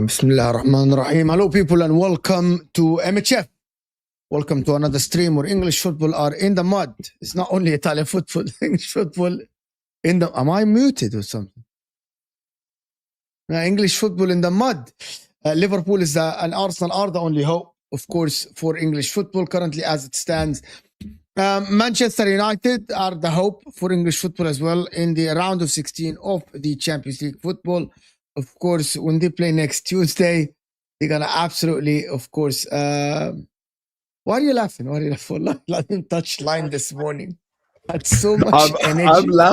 Bismillah ar-Rahman ar-Rahim. Hello people and welcome to MHF. Welcome to another stream where English football are in the mud. It's not only Italian football, English football in the... Am I muted or something? English football in the mud. Liverpool is and Arsenal are the only hope, of course, for English football currently as it stands. Manchester United are the hope for English football as well in the round of 16 of the Champions League football. Of course, when they play next Tuesday, they're going to absolutely, of course... why are you laughing? Why are you laughing? I didn't touch line this morning. Had so much energy.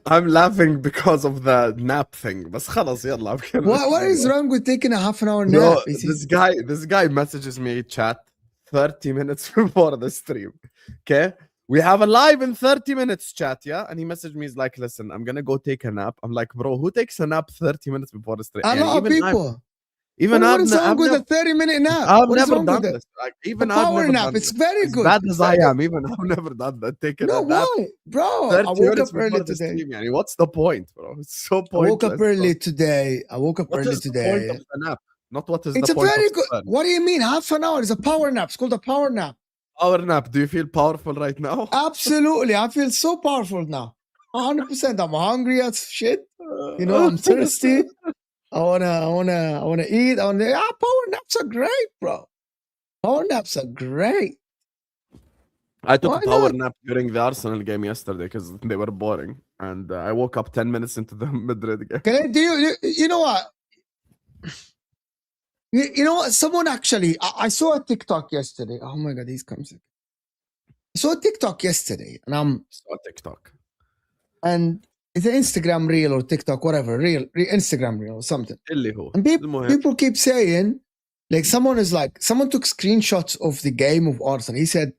I'm laughing because of the nap thing. بس خلاص يلا. What is wrong with taking a half an hour nap? No, this guy messages me chat 30 minutes before the stream. Okay? We have a live in 30 minutes chat, yeah? And he messaged me, he's like, listen, I'm going to go take a nap. I'm like, bro, who takes a nap 30 minutes before the stream? A lot of people. Even what is wrong with a 30-minute nap? I've never done this. Like, even a power nap, it's very good. As bad as I am, even I've never done that. Taking a nap. Why? Bro, I woke up early today. Stream, what's the point, bro? It's so pointless. I woke up early today. What is the point of the nap? Not what is it's the point a very of good. What do you mean? Half an hour is a power nap. It's called a power nap. Power nap. Do you feel powerful right now? Absolutely. I feel so powerful now. 100%. I'm hungry as shit. You know, I'm thirsty. I wanna eat. Power naps are great, bro. Power naps are great. I took a power nap during the Arsenal game yesterday because they were boring, and I woke up 10 minutes into the Madrid game. You know what? You know what? Someone actually, I saw a TikTok yesterday. Oh my God, he's coming. I saw a TikTok yesterday, and and it's an Instagram reel or TikTok, whatever, Instagram reel or something. And people keep saying, like, someone took screenshots of the game of Arsenal. He said,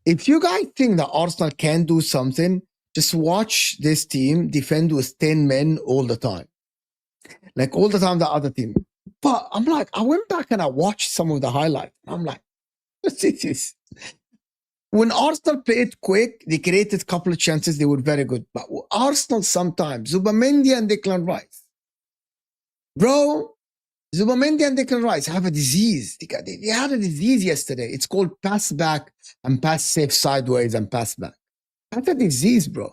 if you guys think that Arsenal can do something, just watch this team defend with 10 men all the time. Like, all the time, the other team. But I'm like, I went back and I watched some of the highlights. I'm like, let's see this. When Arsenal played quick, they created a couple of chances. They were very good. But Arsenal sometimes, Zubamendi and Declan Rice. Bro, Zubamendi and Declan Rice have a disease. They had a disease yesterday. It's called pass back and pass safe sideways and pass back. That's a disease, bro.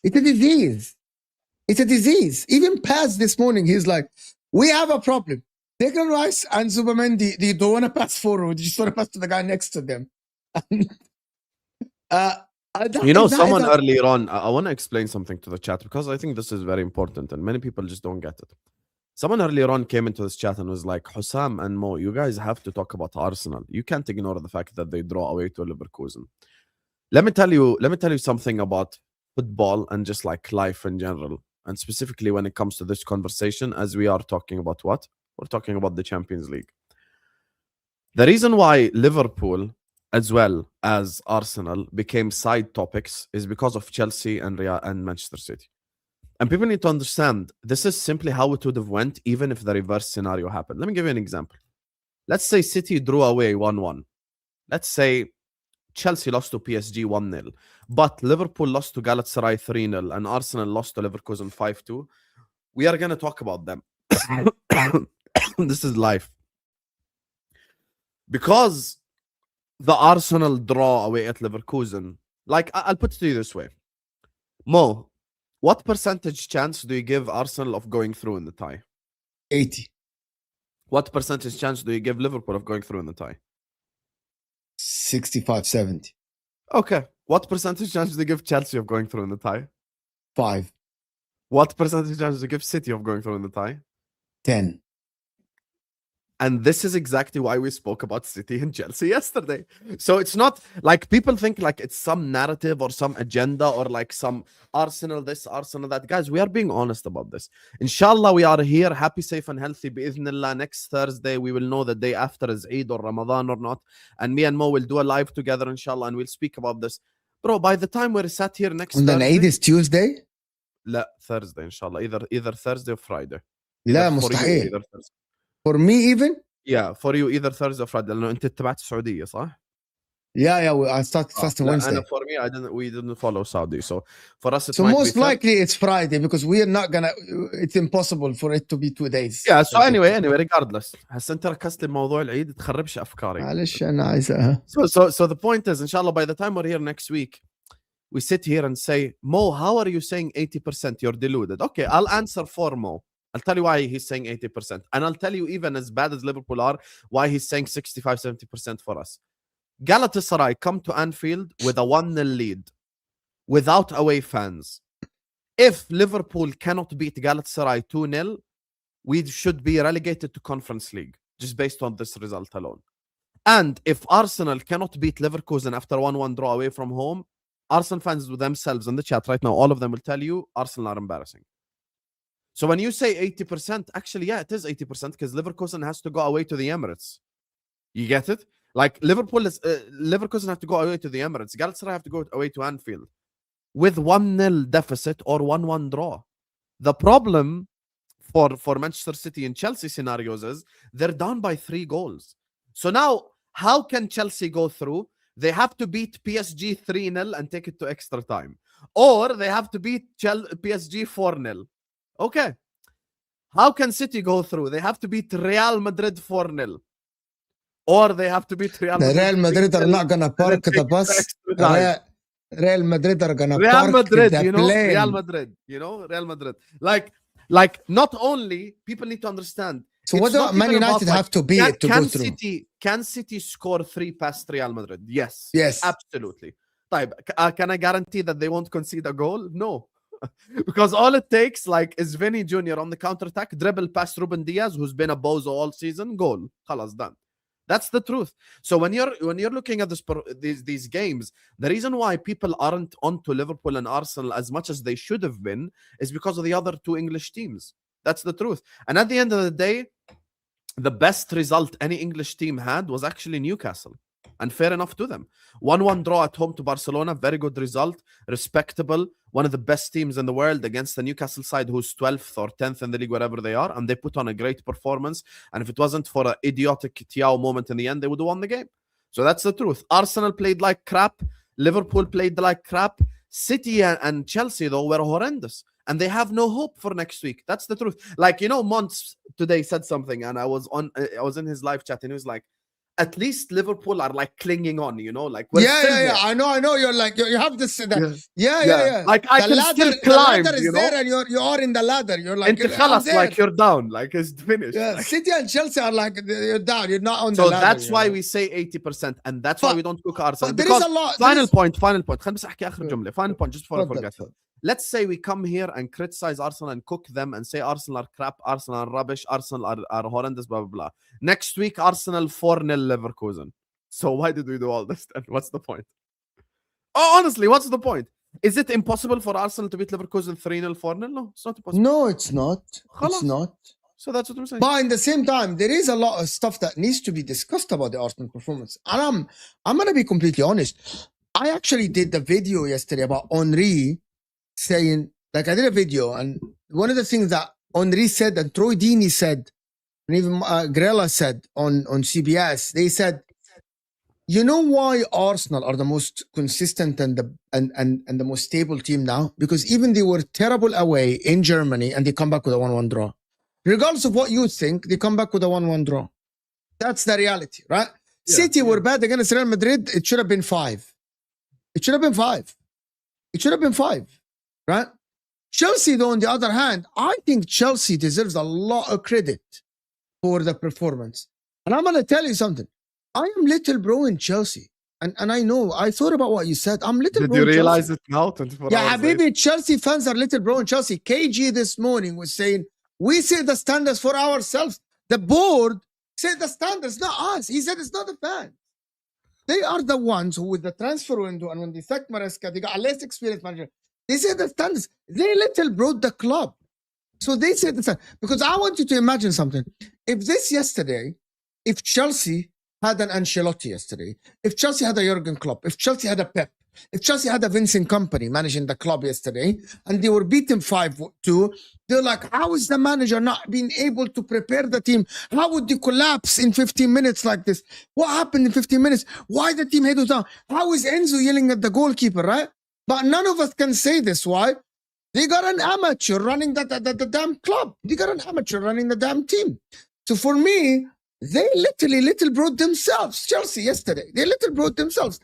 It's a disease. It's a disease. Even Pass this morning, he's like, we have a problem. Declan Rice and Zubamendi, they don't want to pass forward. They just want to pass to the guy next to them. Someone earlier on, I want to explain something to the chat because I think this is very important and many people just don't get it. Someone earlier on came into this chat and was like, Hussam and Mo, you guys have to talk about Arsenal. You can't ignore the fact that they draw away to Leverkusen. Let me tell you something about football and just like life in general. And specifically when it comes to this conversation, as we are talking about what? We're talking about the Champions League. The reason why Liverpool, as well as Arsenal, became side topics is because of Chelsea and Manchester City. And people need to understand, this is simply how it would have went even if the reverse scenario happened. Let me give you an example. Let's say City drew away 1-1. Let's say Chelsea lost to PSG 1-0. But Liverpool lost to Galatasaray 3-0 and Arsenal lost to Leverkusen 5-2. We are going to talk about them. This is life. Because the Arsenal draw away at Leverkusen, like, I'll put it to you this way. Mo, what percentage chance do you give Arsenal of going through in the tie? 80. What percentage chance do you give Liverpool of going through in the tie? 65, 70. Okay. What percentage chance do you give Chelsea of going through in the tie? 5. What percentage chance do you give City of going through in the tie? 10. And this is exactly why we spoke about City and Chelsea yesterday. So it's not like people think like it's some narrative or some agenda or like some Arsenal this, Arsenal that. Guys, we are being honest about this. Inshallah, we are here, happy, safe and healthy. Bi'idhnillah, next Thursday, we will know the day after is Eid or Ramadan or not. And me and Mo will do a live together, inshallah, and we'll speak about this. Bro, by the time we're sat here next Thursday... And then Eid is Tuesday? لا, Thursday, inshallah. Either Thursday or Friday. لا, مستحيل. For me even? Yeah, for you either Thursday or Friday. لأنه أنت اتبعت السعودية صح؟ Yeah, I started fasting Wednesday. And for me, we didn't follow Saudi. So for us, so most likely it's Friday because we are not gonna. It's impossible for it to be 2 days. Yeah. So anyway, regardless. هسه أنت ركزت الموضوع العيد تخربش أفكاري. معلش أنا عايزها. So the point is, inshallah, by the time we're here next week, we sit here and say, Mo, how are you saying 80%? You're deluded. Okay, I'll answer for Mo. I'll tell you why he's saying 80%. And I'll tell you, even as bad as Liverpool are, why he's saying 65, 70% for us. Galatasaray come to Anfield with a 1-0 lead without away fans. If Liverpool cannot beat Galatasaray 2-0, we should be relegated to Conference League, just based on this result alone. And if Arsenal cannot beat Leverkusen after 1-1 draw away from home, Arsenal fans with themselves in the chat right now, all of them will tell you Arsenal are embarrassing. So when you say 80%, actually, yeah, it is 80% because Leverkusen has to go away to the Emirates. You get it? Like Leverkusen have to go away to the Emirates. Galatasaray have to go away to Anfield with 1-0 deficit or 1-1 draw. The problem for Manchester City and Chelsea scenarios is they're down by 3 goals. So now, how can Chelsea go through? They have to beat PSG 3-0 and take it to extra time. Or they have to beat PSG 4-0. Okay. How can City go through? They have to beat Real Madrid 4-0. Or they have to beat Real Madrid. Real Madrid are not going to park the bus. Real Madrid are going to park Madrid, the you know? plane. Real Madrid, you know? Real Madrid. Like not only, people need to understand. So what do Man United have to be to go through? Can City score 3 past Real Madrid? Yes. Yes. Absolutely. Can I guarantee that they won't concede a goal? No. Because all it takes is Vinny Jr. on the counter-attack, dribble past Ruben Diaz, who's been a bozo all season, goal. Khalas, done. That's the truth. So when you're looking at these games, the reason why people aren't onto Liverpool and Arsenal as much as they should have been is because of the other 2 English teams. That's the truth. And at the end of the day, the best result any English team had was actually Newcastle. And fair enough to them. 1-1 draw at home to Barcelona. Very good result. Respectable. One of the best teams in the world against the Newcastle side who's 12th or 10th in the league, wherever they are. And they put on a great performance. And if it wasn't for an idiotic Thiago moment in the end, they would have won the game. So that's the truth. Arsenal played like crap. Liverpool played like crap. City and Chelsea, though, were horrendous. And they have no hope for next week. That's the truth. Mons today said something. And I was in his live chat. And he was like, at least Liverpool are clinging on, you know, yeah. I know. You're you have this. Yeah. Like I can still climb. The ladder is there, and you are in the ladder. You're you're down. It's finished. Yeah. City and Chelsea are you're down. You're not on the ladder. So that's why we say 80%, and that's why we don't cook Arsenal. There is a lot. Final point. خليني بس احكي اخر جملة. Final point, just before I forget. let's say we come here and criticize Arsenal and cook them and say Arsenal are crap, Arsenal are rubbish, Arsenal are horrendous, blah, blah, blah. Next week, Arsenal 4-0 Leverkusen. So why did we do all this then? What's the point? Oh, honestly, what's the point? Is it impossible for Arsenal to beat Leverkusen 3-0, 4-0? No, it's not impossible. No, it's not. It's not. So that's what I'm saying. But in the same time, there is a lot of stuff that needs to be discussed about the Arsenal performance. And I'm going to be completely honest. I actually did the video yesterday about Henry saying, like I did a video, and one of the things that Henry said and Troy Deeney said, and even Grella said on CBS, they said, you know why Arsenal are the most consistent and the most stable team now? Because even they were terrible away in Germany and they come back with a 1-1 draw. Regardless of what you think, they come back with a 1-1 draw. That's the reality, right? Yeah, City were bad against Real Madrid. It should have been 5. It should have been 5. It should have been 5, right? Chelsea, though, on the other hand, I think Chelsea deserves a lot of credit for the performance. And I'm going to tell you something. I am little bro in Chelsea. And I know, I thought about what you said. I'm little bro in Chelsea. Did you realize it now? 24 yeah, Habibi, Chelsea fans are little bro in Chelsea. KG this morning was saying, we set the standards for ourselves. The board set the standards, not us. He said it's not the fans. They are the ones who, with the transfer window and when they sacked Maresca, they got a less experienced manager. They set the standards. They little brought the club. So they said the standards. Because I want you to imagine something. If Chelsea had an Ancelotti yesterday, if Chelsea had a Jurgen Klopp, if Chelsea had a Pep, if Chelsea had a Vincent Kompany managing the club yesterday, and they were beaten 5-2, they're like, how is the manager not being able to prepare the team? How would they collapse in 15 minutes like this? What happened in 15 minutes? Why the team head was down? How is Enzo yelling at the goalkeeper, right? But none of us can say this. Why? They got an amateur running the damn club. They got an amateur running the damn team. So for me, they literally little brought themselves. Chelsea yesterday, they little brought themselves.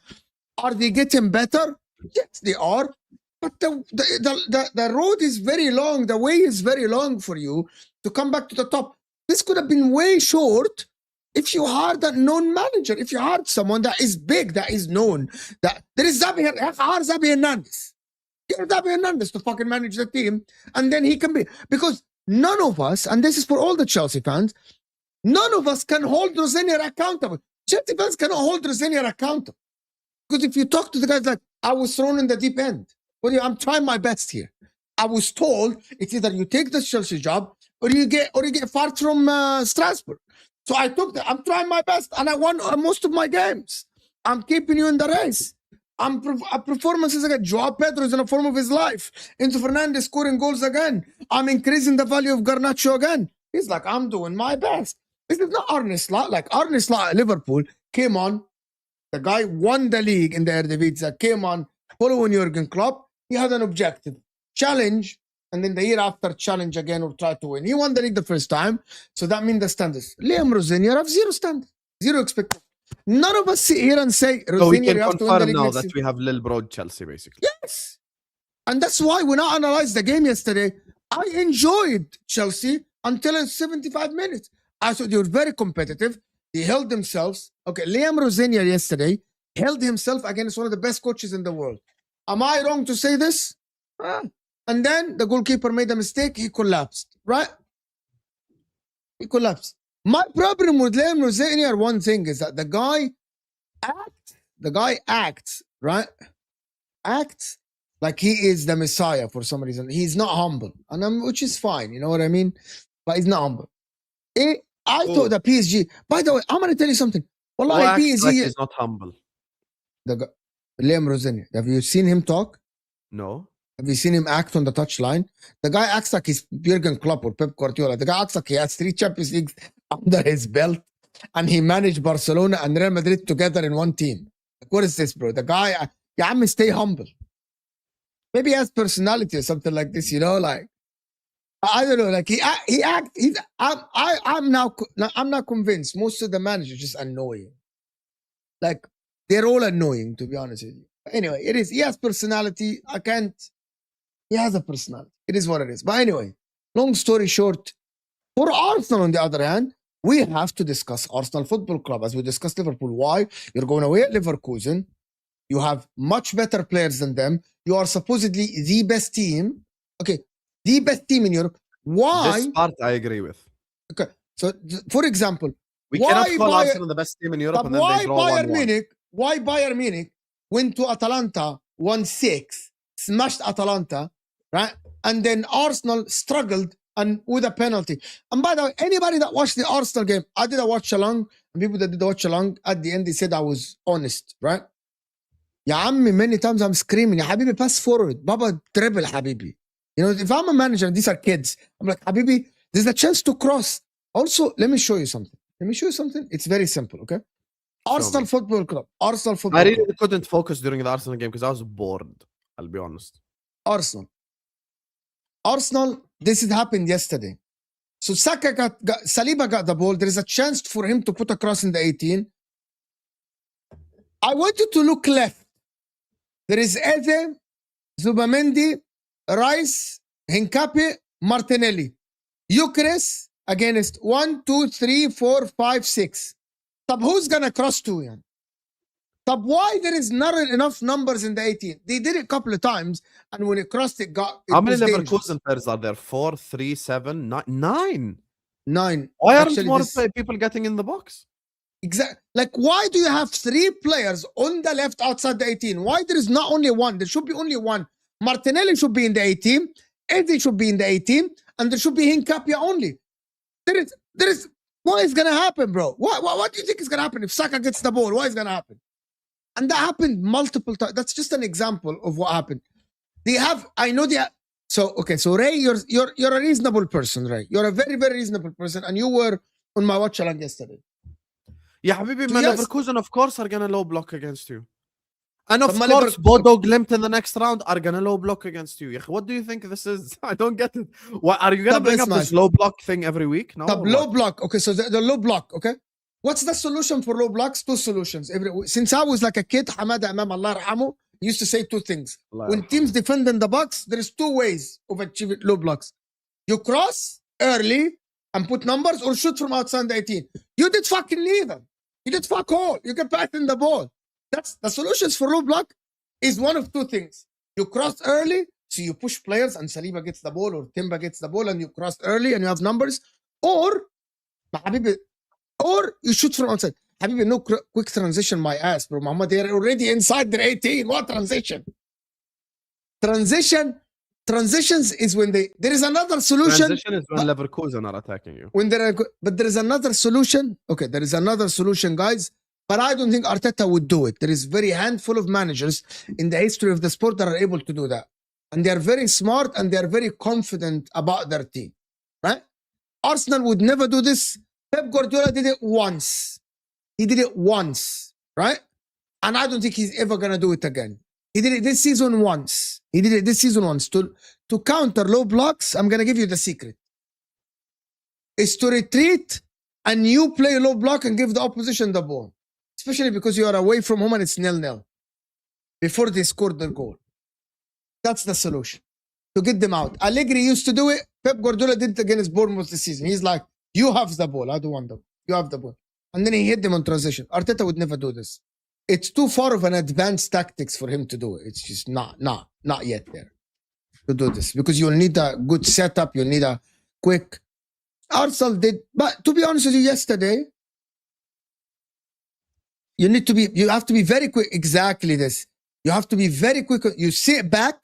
Are they getting better? Yes, they are. But the road is very long. The way is very long for you to come back to the top. This could have been way short if you hired a known manager. If you hired someone that is big, that is known. That there is Xabi Hernandez. Get Xabi Hernandez to fucking manage the team, and then he can be. Because none of us, and this is for all the Chelsea fans, none of us can hold Rosenior accountable. Chelsea fans cannot hold Rosenior accountable. Because if you talk to the guys like, I was thrown in the deep end. Well, I'm trying my best here. I was told it's either you take the Chelsea job or you get fired from Strasbourg. So I took that. I'm trying my best, and I won most of my games. I'm keeping you in the race. Performances again. Joao Pedro is in a form of his life. Enzo Fernandez scoring goals again. I'm increasing the value of Garnacho again. He's like, I'm doing my best. This is not Arne Slot. Like Arne Slot at Liverpool came on. The guy won the league in the Eredivisie. Came on following Jurgen Klopp. He had an objective. Challenge. And then the year after, challenge again or try to win. He won the league the first time. So that means the standards. Liam Rosenior have zero standards. Zero expectations. None of us sit here and say, so we can confirm now that we have Lil Broad Chelsea, basically. Yes. And that's why when I analyzed the game yesterday, I enjoyed Chelsea until 75 minutes. I thought they were very competitive. They held themselves. Okay, Liam Rosenior yesterday held himself against one of the best coaches in the world. Am I wrong to say this? And then the goalkeeper made a mistake. He collapsed, right? He collapsed. My problem with Liam Rosenior, one thing is that the guy acts, right? Acts like he is the Messiah for some reason. He's not humble, and which is fine. You know what I mean? But he's not humble. I thought the PSG. By the way, I'm going to tell you something. Wallahi, PSG is not humble. Liam Rosenior. Have you seen him talk? No. Have you seen him act on the touchline? The guy acts like he's Jurgen Klopp or Pep Guardiola. The guy acts like he has 3 Champions Leagues under his belt, and he managed Barcelona and Real Madrid together in one team. Like, what is this, bro? The guy, yeah, stay humble. Maybe he has personality or something like this, you know, like. I don't know, like I'm not convinced. Most of the managers just annoying. Like they're all annoying, to be honest with you. But anyway, it is. He has personality. He has a personality. It is what it is. But anyway, long story short, for Arsenal on the other hand, we have to discuss Arsenal Football Club as we discussed Liverpool. Why? You're going away at Leverkusen. You have much better players than them. You are supposedly the best team. Okay, the best team in Europe. Why? This part I agree with. Okay, so for example, we cannot call Arsenal the best team in Europe and then they draw 1-1. Why Bayern Munich went to Atalanta 1-6, smashed Atalanta, right? And then Arsenal struggled and with a penalty. And by the way, anybody that watched the Arsenal game, I did a watch along, and people that did the watch along, at the end they said I was honest, right? Ya عمي, many times I'm screaming, ya habibi, pass forward, Baba dribble, habibi. You know, if I'm a manager and these are kids, I'm like, habibi, there's a chance to cross. Also, let me show you something. It's very simple, okay? Arsenal Football Club. I really couldn't focus during the Arsenal game because I was bored. I'll be honest. Arsenal. This had happened yesterday. So Saliba got the ball. There is a chance for him to put a cross in the 18. I want you to look left. There is Eze, Zubamendi, Rice, Hincapié, Martinelli. Eucharist against 1, 2, 3, 4, 5, 6. Tab, who's gonna cross to him? Tab, why there is not enough numbers in the 18? They did it a couple of times, and when it crossed, it how many Leverkusen players are there? 4, 3, 7, 9. 9. Why aren't more people getting in the box? Exactly. Like, why do you have 3 players on the left outside the 18? Why there is not only one? There should be only one. Martinelli should be in the 18. Eddie should be in the 18, and there should be Hincapié only. There is. What is gonna happen, bro? What do you think is gonna happen if Saka gets the ball? What is gonna happen? And that happened multiple times. That's just an example of what happened. So Ray, you're a reasonable person, Ray. You're a very, very reasonable person, and you were on my watch along yesterday. Yeah, Habibi, Leverkusen, of course, are gonna low block against you. And of course, Bodo Glimt in the next round are gonna low block against you. What do you think this is? I don't get it. What are you gonna bring up this low block thing every week? No. The low block. Okay, so the low block. Okay, what's the solution for low blocks? 2 solutions. Since I was like a kid, Hamada Imam Allah Rahamu used to say 2 things. When teams defend in the box, there is 2 ways of achieving low blocks. You cross early and put numbers, or shoot from outside the 18. You did fucking neither. You did fuck all. You can pass in the ball. That's the solutions for low block is one of 2 things. You cross early, so you push players and Saliba gets the ball or Timba gets the ball and you cross early and you have numbers. Or you shoot from outside. Habibi, no quick transition, my ass, bro. Muhammad, they're already inside their 18. What transition? Transitions is when there is another solution. Transition is when Leverkusen are attacking you. But there is another solution. Okay, there is another solution, guys. But I don't think Arteta would do it. There is very handful of managers in the history of the sport that are able to do that. And they are very smart and they are very confident about their team. Right? Arsenal would never do this. Pep Guardiola did it once. He did it once. Right? And I don't think he's ever going to do it again. He did it this season once. To counter low blocks, I'm going to give you the secret. Is to retreat and you play low block and give the opposition the ball. Especially because you are away from home and it's 0-0 before they scored their goal. That's the solution. To get them out. Allegri used to do it. Pep Guardiola did it against Bournemouth this season. He's like, you have the ball. I don't want them. You have the ball. And then he hit them on transition. Arteta would never do this. It's too far of an advanced tactics for him to do it. It's just not yet there to do this. Because you'll need a good setup. You'll need a quick. Arsenal did. But to be honest with you, yesterday, you have to be very quick. Exactly this. You have to be very quick. You sit back.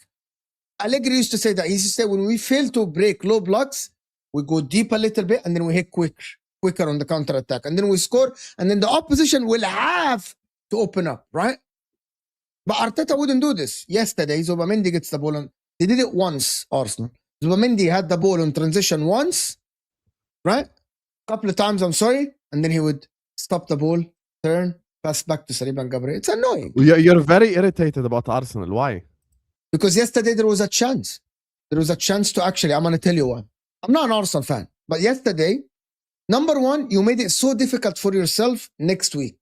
Allegri used to say that. He used to say when we fail to break low blocks, we go deep a little bit and then we hit quicker on the counter attack. And then we score. And then the opposition will have to open up, right? But Arteta wouldn't do this. Yesterday, Zubamendi gets the ball on. They did it once, Arsenal. Zubamendi had the ball on transition once, right? A couple of times, I'm sorry. And then he would stop the ball, turn, pass back to Saliba and Gabriel. It's annoying. You're very irritated about Arsenal. Why? Because yesterday there was a chance. There was a chance to actually, I'm going to tell you why. I'm not an Arsenal fan. But yesterday, number one, you made it so difficult for yourself next week.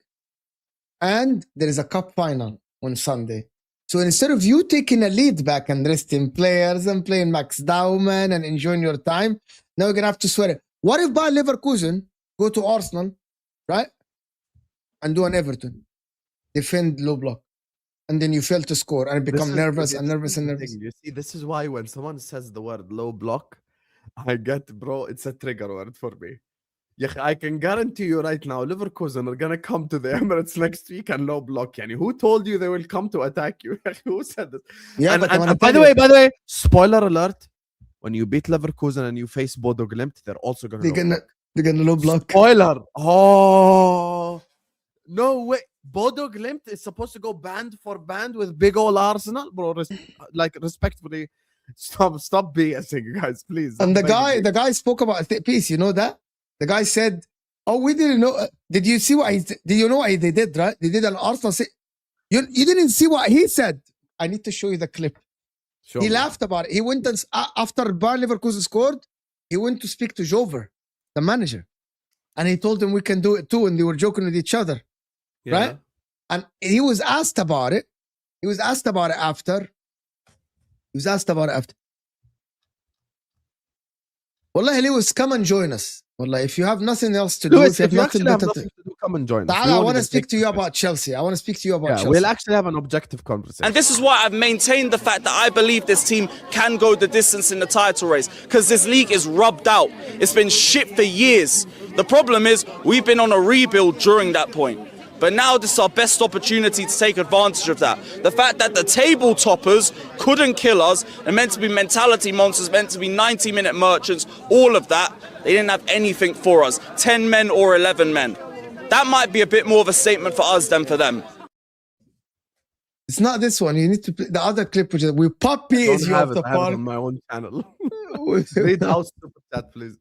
And there is a cup final on Sunday. So instead of you taking a lead back and resting players and playing Max Dauman and enjoying your time, now you're going to have to swear it. What if by Leverkusen go to Arsenal, right? And do an Everton. Defend low block. and then you fail to score and become nervous. You see, this is why when someone says the word low block, I get, bro, it's a trigger word for me. I can guarantee you right now, Leverkusen are going to come to the Emirates next week and low block. Yani. Who told you they will come to attack you? Who said this? Yeah, and by the way, spoiler alert, when you beat Leverkusen and you face Bodo Glimt, they're also going to They're going to low block. Spoiler. Oh, no way. Bodo Glimt is supposed to go band for band with big old Arsenal, bro. Respectfully, stop BSing, you guys, please. And the guy spoke about peace. You know that the guy said, "Oh, we didn't know." Did you see what did you know what they did? Right? They did an Arsenal. You didn't see what he said. I need to show you the clip. He laughed about it. He went and after Bayer Leverkusen scored, he went to speak to Jover, the manager, and he told him we can do it too. And they were joking with each other. Yeah. Right? And he was asked about it. He was asked about it after. Wallahi, Lewis, come and join us. Wallahi, if you have nothing else to do, Lewis, if you have nothing to do, come and join us. I want to speak to you about Chelsea. I want to speak to you about Chelsea. We'll actually have an objective conversation. And this is why I've maintained the fact that I believe this team can go the distance in the title race, because this league is rubbed out. It's been shit for years. The problem is we've been on a rebuild during that point. But now this is our best opportunity to take advantage of that. The fact that the table toppers couldn't kill us, and meant to be mentality monsters, meant to be 90-minute merchants, all of that, they didn't have anything for us. 10 men or 11 men. That might be a bit more of a statement for us than for them. It's not this one. You need to play the other clip, which is we pop PSG off the park. On my own channel. Read out super chat, please.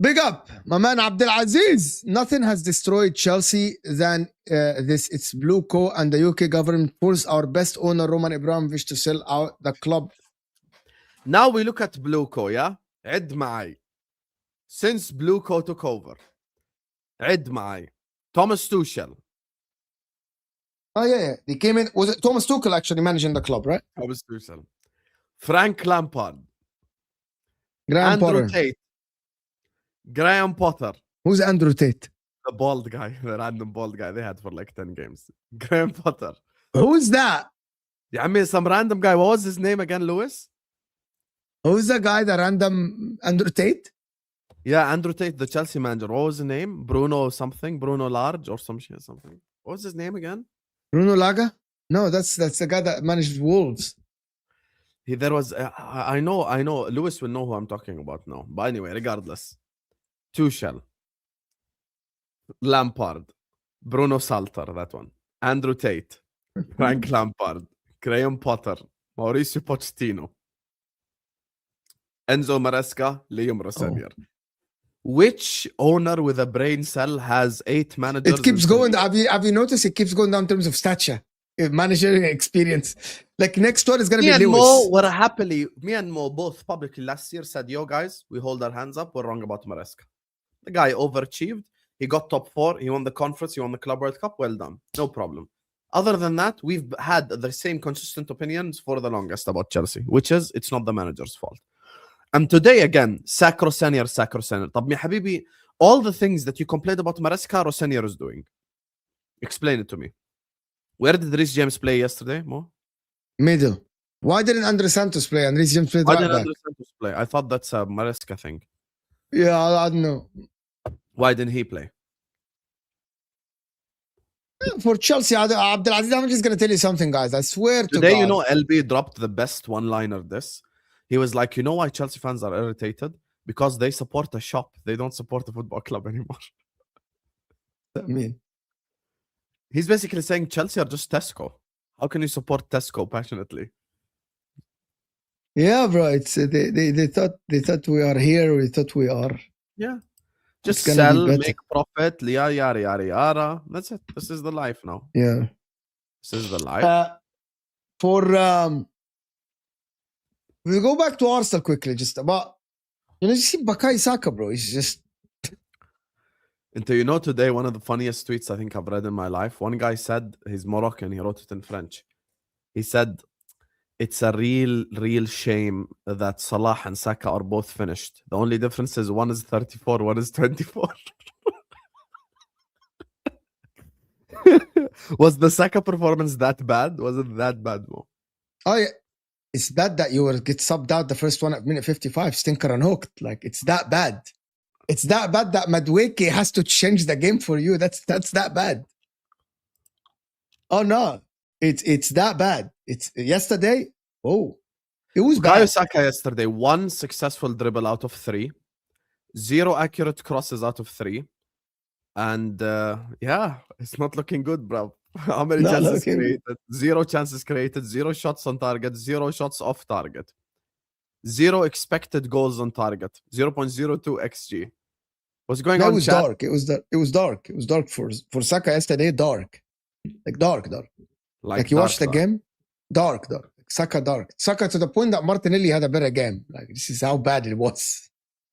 Big up, my man Abdul Aziz. Nothing has destroyed Chelsea than this. It's Blue Co and the UK government forced our best owner Roman Abramovich to sell out the club. Now we look at Blue Co, yeah? عد معي. Since Blue Co took over. عد معي. Thomas Tuchel. Oh yeah. They came in. Was it Thomas Tuchel actually managing the club, right? Thomas Tuchel. Frank Lampard. Andrew Tate. Graham Potter. Who's Andrew Tate? The bald guy, the random bald guy they had for like 10 games. Graham Potter. Who's that? Yeah, I mean, some random guy. What was his name again, Lewis? Who's the guy, the random Andrew Tate? Yeah, Andrew Tate, the Chelsea manager. What was his name? Bruno something? Bruno Large or some shit, something. What was his name again? Bruno Laga? No, that's the guy that managed Wolves. There was, I know, Lewis will know who I'm talking about now. But anyway, regardless. Tuchel, Lampard, Bruno Salter, that one, Andrew Tate, Frank Lampard, Graham Potter, Mauricio Pochettino, Enzo Maresca, Liam Rossinier. Which owner with a brain cell has 8 managers? It keeps going. Have you noticed it keeps going down in terms of stature, managerial experience? Like next one is going to be Lewis. Me and Mo both publicly last year said, yo guys, we hold our hands up. We're wrong about Maresca. The guy overachieved. He got top 4. He won the conference. He won the Club World Cup. Well done. No problem. Other than that, we've had the same consistent opinions for the longest about Chelsea, which is it's not the manager's fault. And today, again, sack Rossinier. طب يا حبيبي, all the things that you complained about Maresca, Rossinier is doing. Explain it to me. Where did Reece James play yesterday, Mo? Middle. Why didn't Andre Santos play and Reece James played right back? Why didn't Andre Santos play? I thought that's a Maresca thing. Yeah, I don't know. Why didn't he play? For Chelsea, Abdulaziz, I'm just going to tell you something, guys. I swear Today, to God. You know, LB dropped the best one-liner this. He was like, you know why Chelsea fans are irritated? Because they support a shop. They don't support a football club anymore. I mean, he's basically saying Chelsea are just Tesco. How can you support Tesco passionately? Yeah, bro. It's they thought we are here. We thought we are. Yeah. Just sell, make profit, yada. That's it. This is the life now. Yeah. This is the life. We'll go back to Arsenal quickly, just about, you see Bukayo Saka, bro. He's just. Until you know, today, one of the funniest tweets I think I've read in my life. One guy said, he's Moroccan, he wrote it in French. He said, it's a real shame that Salah and Saka are both finished. The only difference is one is 34, one is 24. Was the Saka performance that bad? Was it that bad, Mo? Oh yeah, it's bad that you will get subbed out the first one at minute 55, stinker and hooked. Like it's that bad. It's that bad that Madueke has to change the game for you. That's that bad. Oh no, it's that bad. It's yesterday. Oh, it was Bukayo bad. Saka yesterday, 1 successful dribble out of 3, 0 accurate crosses out of 3, and yeah, it's not looking good, bro. How many chances created? 0 chances created, 0 shots on target, 0 shots off target, 0 expected goals on target, 0.02 xg. What's going on? It was dark. It was dark. It was dark for Saka yesterday. Dark, like dark. Like you watched the game. Dark. Saka dark. Saka to the point that Martinelli had a better game. Like this is how bad it was.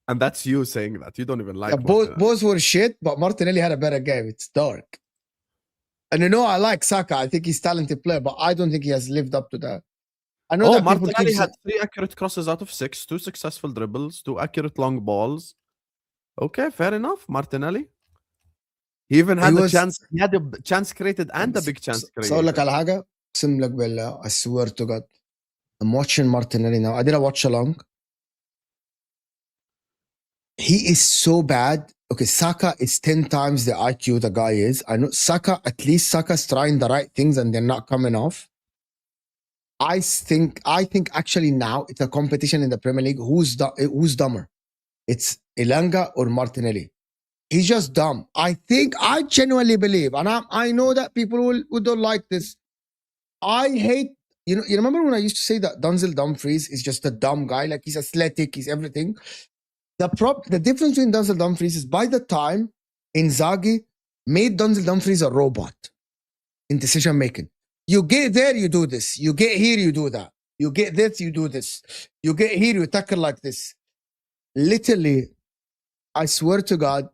And that's you saying that. You don't even like. Yeah, both were shit, but Martinelli had a better game. It's dark. And you know, I like Saka. I think he's a talented player, but I don't think he has lived up to that. I know that Martinelli had 3 accurate crosses out of 6, 2 successful dribbles, 2 accurate long balls. Okay, fair enough, Martinelli. He even had the chance. He had a chance created and a big chance created. So لك على حاجة أقسم لك بالله, I swear to God, I'm watching Martinelli now. I did a watch along. He is so bad. Okay, Saka is 10 times the IQ the guy is. I know Saka, at least Saka's trying the right things and they're not coming off. I think actually now it's a competition in the Premier League. Who's dumber? It's Elanga or Martinelli. He's just dumb. I genuinely believe, and I know that people who don't like this. I hate, you remember when I used to say that Denzel Dumfries is just a dumb guy, like he's athletic, he's everything. The difference between Denzel Dumfries is by the time Inzaghi made Denzel Dumfries a robot in decision making. You get there, you do this. You get here, you do that. You get this, you do this. You get here, you tackle like this. Literally, I swear to God,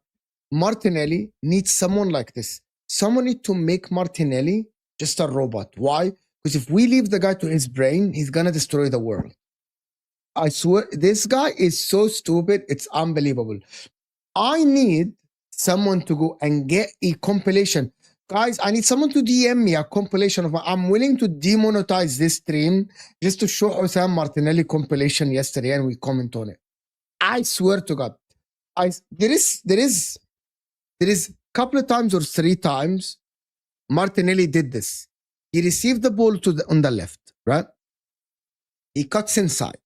Martinelli needs someone like this. Someone needs to make Martinelli just a robot. Why? Because if we leave the guy to his brain, he's going to destroy the world. I swear, this guy is so stupid. It's unbelievable. I need someone to go and get a compilation. Guys, I need someone to DM me a compilation of. I'm willing to demonetize this stream just to show Osam Martinelli compilation yesterday and we comment on it. I swear to God. There is a couple of times or 3 times Martinelli did this. He received the ball on the left, right? He cuts inside,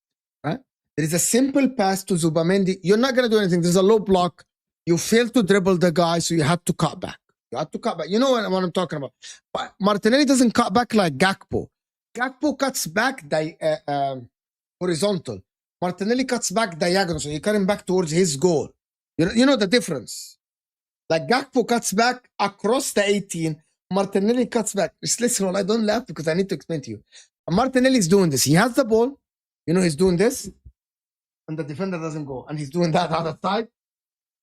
right? There is a simple pass to Zubamendi. You're not going to do anything. There's a low block. You fail to dribble the guy, so you have to cut back. You know what I'm talking about. But Martinelli doesn't cut back like Gakpo. Gakpo cuts back horizontal. Martinelli cuts back diagonal, so he's cutting back towards his goal. You know the difference. Like Gakpo cuts back across the 18. Martinelli cuts back. Just listen, I don't laugh because I need to explain to you. Martinelli is doing this. He has the ball. He's doing this. And the defender doesn't go. And he's doing that other side.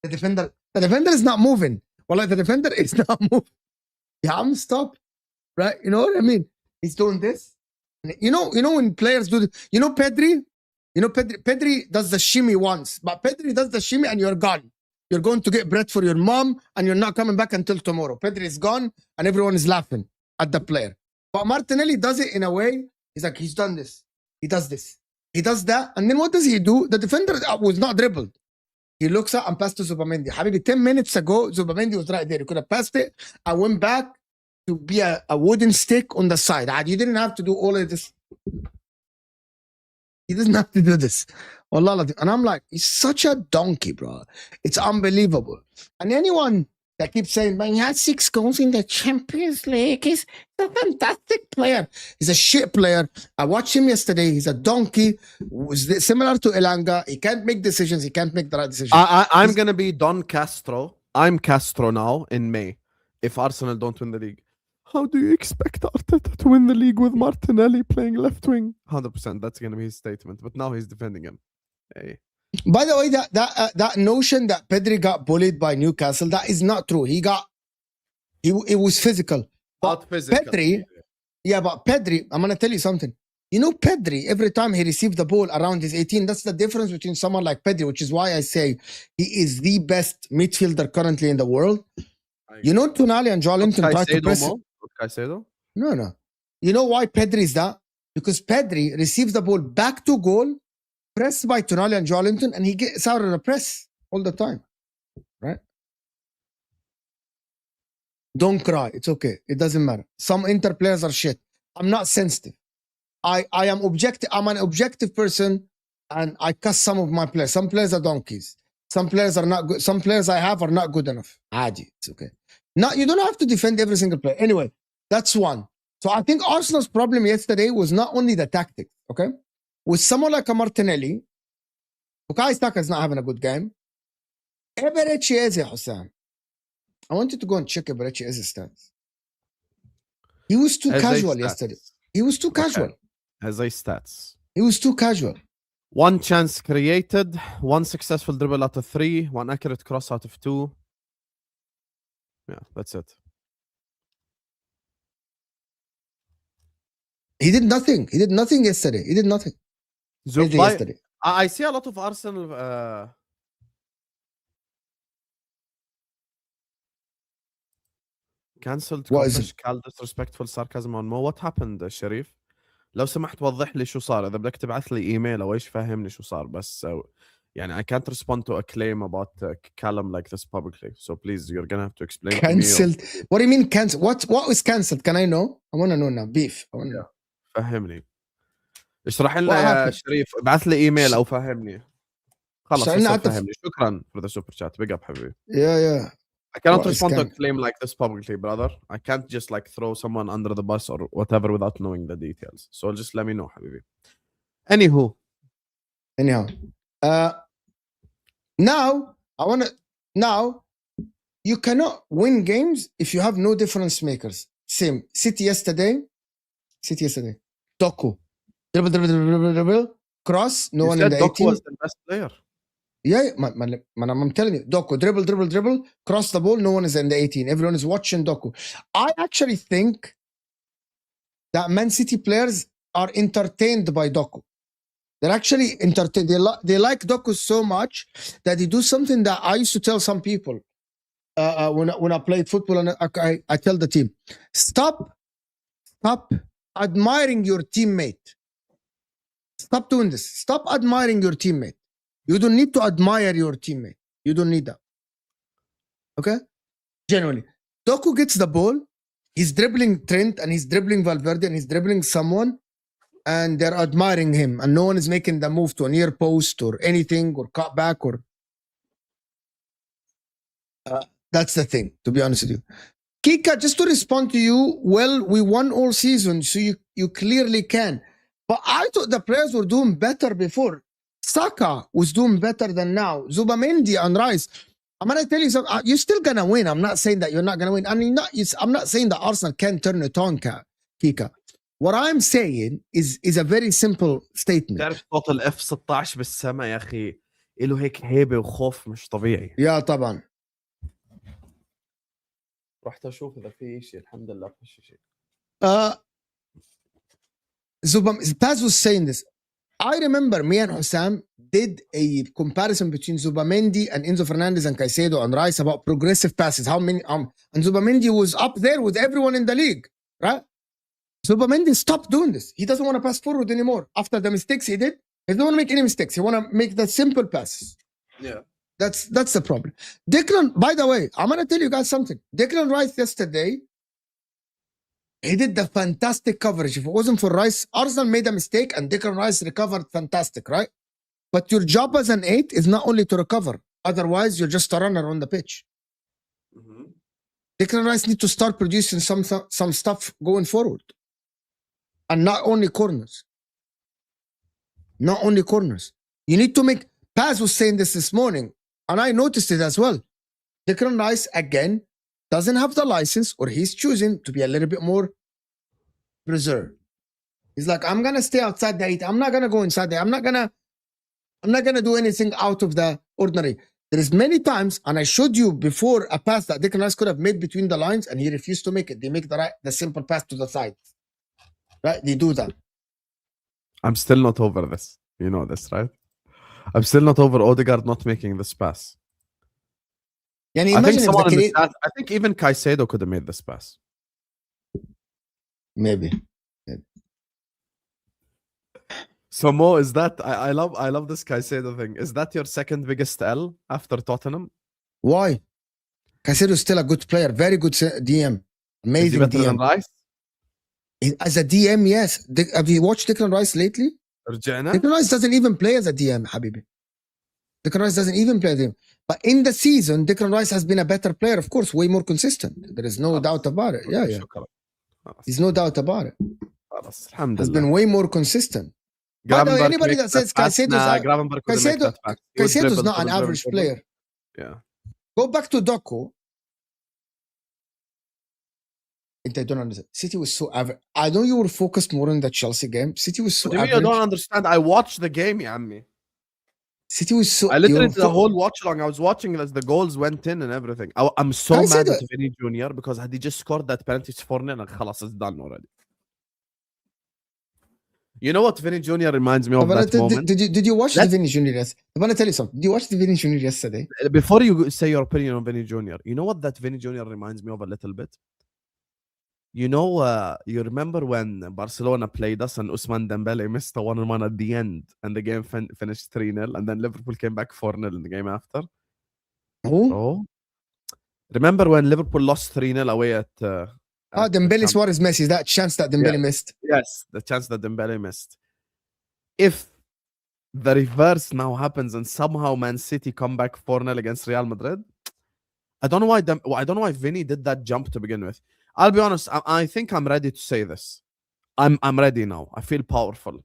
The defender is not moving. Well, the defender is not moving. Yeah, I'm stop. Right? You know what I mean? He's doing this. You know when players do this. Pedri? Pedri does the shimmy once. But Pedri does the shimmy and you're gone. You're going to get bread for your mom and you're not coming back until tomorrow. Pedri is gone and everyone is laughing at the player. But Martinelli does it in a way, he's like, he's done this. He does this. He does that. And then what does he do? The defender was not dribbled. He looks up and passed to Zubamendi. Habibi, 10 minutes ago, Zubamendi was right there. He could have passed it. I went back to be a wooden stick on the side. You didn't have to do all of this. He doesn't have to do this. And I'm like, he's such a donkey, bro. It's unbelievable. And anyone that keeps saying, man, he had 6 goals in the Champions League. He's a fantastic player. He's a shit player. I watched him yesterday. He's a donkey. Was similar to Elanga. He can't make decisions. He can't make the right decisions. I'm going to be Don Castro. I'm Castro now in May if Arsenal don't win the league. How do you expect Arteta to win the league with Martinelli playing left wing? 100%. That's going to be his statement. But now he's defending him. Hey. By the way, that notion that Pedri got bullied by Newcastle, that is not true. It was physical. But Pedri, but Pedri, I'm going to tell you something. Pedri, every time he received the ball around his 18, that's the difference between someone like Pedri, which is why I say he is the best midfielder currently in the world. Tonali and Joelinton try to press. Caicedo? No. You know why Pedri is that? Because Pedri receives the ball back to goal, pressed by Tonali and Joelinton, and he gets out of the press all the time. Right? Don't cry. It's okay. It doesn't matter. Some Inter players are shit. I'm not sensitive. I am objective. I'm an objective person, and I cuss some of my players. Some players are donkeys. Some players are not good. Some players I have are not good enough. Adi, it's okay. Now you don't have to defend every single player. Anyway, that's one. So I think Arsenal's problem yesterday was not only the tactics. Okay, with someone like a Martinelli, Bukayo Saka is not having a good game. Eberechi Eze, Hussein. I wanted to go and check Eberechi Eze's stats. He was too casual yesterday. He was too casual. As stats. He was too casual. 1 chance created, 1 successful dribble out of 3, 1 accurate cross out of 2. Yeah, that's it. He did nothing. He did nothing yesterday. He did nothing. Yesterday. I see a lot of Arsenal cancelled كال disrespectful sarcasm on Mo. What happened, شريف؟ لو سمحت وضح لي شو صار. إذا بدك تبعث لي إيميل أو إيش فهمني شو صار. بس يعني I can't respond to a claim about Callum like this publicly. So please, you're gonna have to explain. Cancelled. What do you mean cancelled? What was cancelled? Can I know? I want to know now. Beef. I want to know. فهمني. اشرح لنا يا شريف. ابعث لي إيميل أو فهمني. خلاص فهمني. شكرا for the super chat. Big up حبيبي. Yeah. I cannot respond to a claim like this publicly, brother. I can't just like throw someone under the bus or whatever without knowing the details. So just let me know, حبيبي. Anyhow. Now you cannot win games if you have no difference makers. Same. City yesterday. Doku. Dribble. Cross. No one in the 18. Doku was the best player. Yeah, man, I'm telling you. Doku. Dribble. Cross the ball. No one is in the 18. Everyone is watching Doku. I actually think that Man City players are entertained by Doku. They're actually entertained. They like Doku so much that they do something that I used to tell some people when I played football, and I tell the team, stop admiring your teammate. Stop doing this. Stop admiring your teammate. You don't need to admire your teammate. You don't need that. Okay? Genuinely. Doku gets the ball. He's dribbling Trent and he's dribbling Valverde and he's dribbling someone, and they're admiring him, and no one is making the move to a near post or anything or cut back or that's the thing, to be honest with you. Kika, just to respond to you, well, we won all season, so you clearly can. But I thought the players were doing better before. Saka was doing better than now. Zubamendi and Rice. I'm going to tell you something. You're still going to win. I'm not saying that you're not going to win. I mean, I'm not saying that Arsenal can't turn it on, Kika. What I'm saying is a very simple statement. تعرف صوت الاف 16 بالسما يا اخي له هيك هيبه وخوف مش طبيعي. يا طبعا. رحت اشوف اذا في شيء. الحمد لله ما في شيء. Paz was saying this. I remember me and Hussam did a comparison between Zubamendi and Enzo Fernandez and Caicedo and Rice about progressive passes. How many? And Zubamendi was up there with everyone in the league, right? Zubamendi stopped doing this. He doesn't want to pass forward anymore. After the mistakes he did, he doesn't want to make any mistakes. He want to make the simple passes. Yeah. That's the problem. Declan, by the way, I'm going to tell you guys something. Declan Rice yesterday, he did the fantastic coverage. If it wasn't for Rice, Arsenal made a mistake and Declan Rice recovered fantastic, right? But your job as an 8 is not only to recover. Otherwise, you're just a runner on the pitch. Mm-hmm. Declan Rice need to start producing some stuff going forward. And not only corners. Not only corners. You need to make... Paz was saying this morning, and I noticed it as well. Declan Rice, again, doesn't have the license, or he's choosing to be a little bit more reserved. He's like, I'm going to stay outside the 8. I'm not going to go inside there. I'm not going to do anything out of the ordinary. There is many times, and I showed you before, a pass that Declan Rice could have made between the lines, and he refused to make it. They make the simple pass to the side. Right? They do that. I'm still not over this. You know this, right? I'm still not over Odegaard not making this pass. I think even Caicedo could have made this pass. Maybe. So Mo, is that I love this Caicedo thing. Is that your second biggest L after Tottenham? Why? Caicedo is still a good player, very good DM, amazing Is he better DM. than Rice? As a DM, yes. Have you watched Declan Rice lately? Regina? Declan Rice doesn't even play as a DM, Habibi. Declan Rice doesn't even play them. But in the season, Declan Rice has been a better player, of course, way more consistent. There is no doubt about it. Yeah. There's no doubt about it. Has been way more consistent. But anybody that says Caicedo's not an average player. Yeah. Go back to Doku. I don't understand. City was so average. I know you were focused more on the Chelsea game. City was so average. You don't understand. I watched the game, Yammi. City was so. I literally did the whole watch along. I was watching as the goals went in and everything. I'm so mad at Vinny Jr. because had he just scored that penalty, it's 4-0 and khalas, it's done already. You know what Vinny Jr. reminds me of that moment? Did you watch the Vinny Jr. yesterday? I'm going to tell you something. Did you watch the Vinny Jr. yesterday? Before you say your opinion on Vinny Jr., you know what that Vinny Jr. reminds me of a little bit? You know, you remember when Barcelona played us and Ousmane Dembele missed a 1-1 at the end and the game finished 3-0 and then Liverpool came back 4-0 in the game after? Oh. Remember when Liverpool lost 3-0 away at Dembele Suarez Messi, that chance that Dembele missed. Yes, the chance that Dembele missed. If the reverse now happens and somehow Man City come back 4-0 against Real Madrid, I don't know why Vinny did that jump to begin with. I'll be honest, I think I'm ready to say this. I'm ready now. I feel powerful.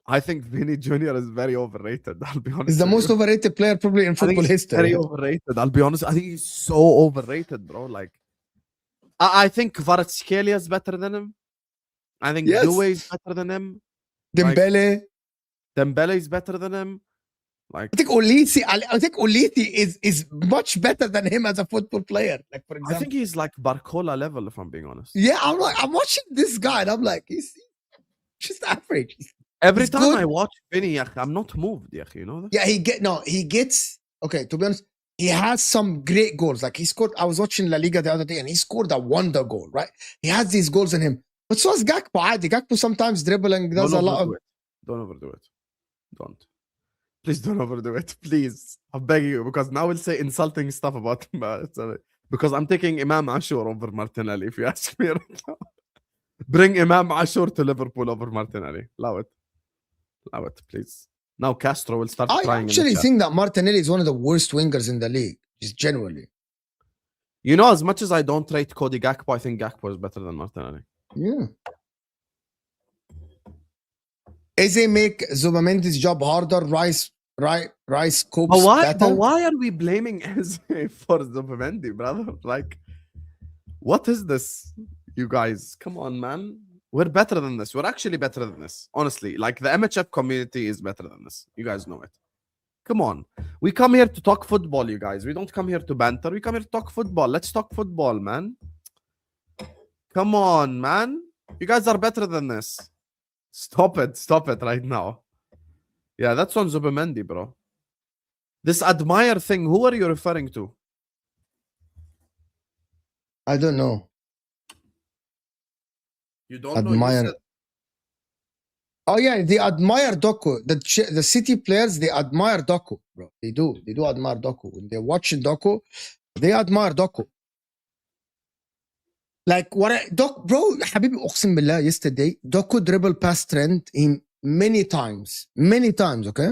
I think Vinny Jr. is very overrated. I'll be honest. He's the most overrated player probably in football history. Very overrated. I'll be honest. I think he's so overrated, bro. Like, I think Kvaratskhelia is better than him. I think Doué is better than him. Dembele is better than him. Like, I think Oliti is much better than him as a football player. Like, for example, I think he's like Barcola level, if I'm being honest. Yeah, I'm watching this guy and I'm like, he's just average. Every time I watch Vinny, I'm not moved, you know that? Yeah, he gets okay, to be honest, he has some great goals. Like, he scored, I was watching La Liga the other day and he scored a wonder goal, right? He has these goals in him. But so is Gakpo. Gakpo sometimes dribbling, does a lot of... Don't overdo it. Don't. Please don't overdo it. Please. I'm begging you, because now we'll say insulting stuff about him. Because I'm taking Imam Ashur over Martinelli, if you ask me right now. Bring Imam Ashur to Liverpool over Martinelli. Allow it, please. Now Castro will start crying. I actually think that Martinelli is one of the worst wingers in the league, just genuinely. You know, as much as I don't rate Cody Gakpo, I think Gakpo is better than Martinelli. Yeah. Eze make Zubamendi's job harder, Rice copes better. But why are we blaming Eze for Zubamendi, brother? Like, what is this, you guys? Come on, man. We're better than this. We're actually better than this. Honestly, like, the MHF community is better than this. You guys know it. Come on. We come here to talk football, you guys. We don't come here to banter. We come here to talk football. Let's talk football, man. Come on, man. You guys are better than this. Stop it right now. Yeah, that's on Zubamendi, bro. This admire thing, who are you referring to? I don't know. You don't admire. know? Oh yeah, they admire Doku. The City players, they admire Doku, bro. They do admire Doku. When they're watching Doku, they admire Doku. Like, bro, Habibi, Uqsim Billah, yesterday, Doku dribbled past Trent him many times, okay?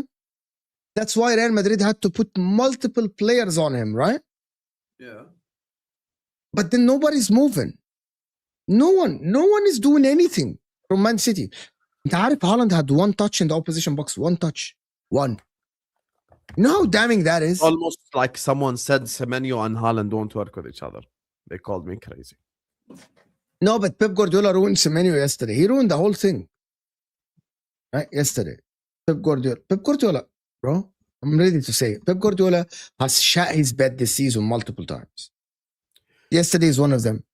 That's why Real Madrid had to put multiple players on him, right? Yeah. But then nobody's moving. No one is doing anything from Man City. Haaland had one touch in the opposition box, one touch. One. You know how damning that is? Almost like someone said Semenyo and Haaland don't work with each other. They called me crazy. No, but Pep Guardiola ruined Semenyo yesterday. He ruined the whole thing. Right? Yesterday. Pep Guardiola, bro, I'm ready to say it. Pep Guardiola has shot his bed this season multiple times. Yesterday is one of them.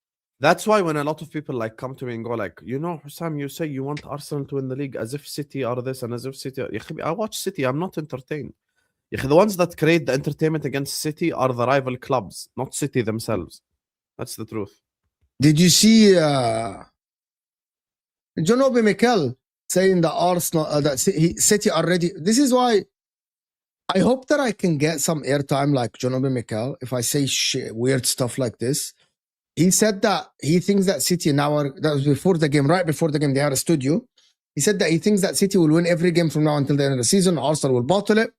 That's why when a lot of people like come to me and go like, you know, Hussam, you say you want Arsenal to win the league as if City are this and as if City are... I watch City, I'm not entertained. The ones that create the entertainment against City are the rival clubs, not City themselves. That's the truth. Did you see Mikel saying that Arsenal, that City already. This is why I hope that I can get some airtime like Jonobi Mikel if I say weird stuff like this. He said that he thinks that City now that was before the game, right before the game, they had a studio. He said that he thinks that City will win every game from now until the end of the season. Arsenal will bottle it.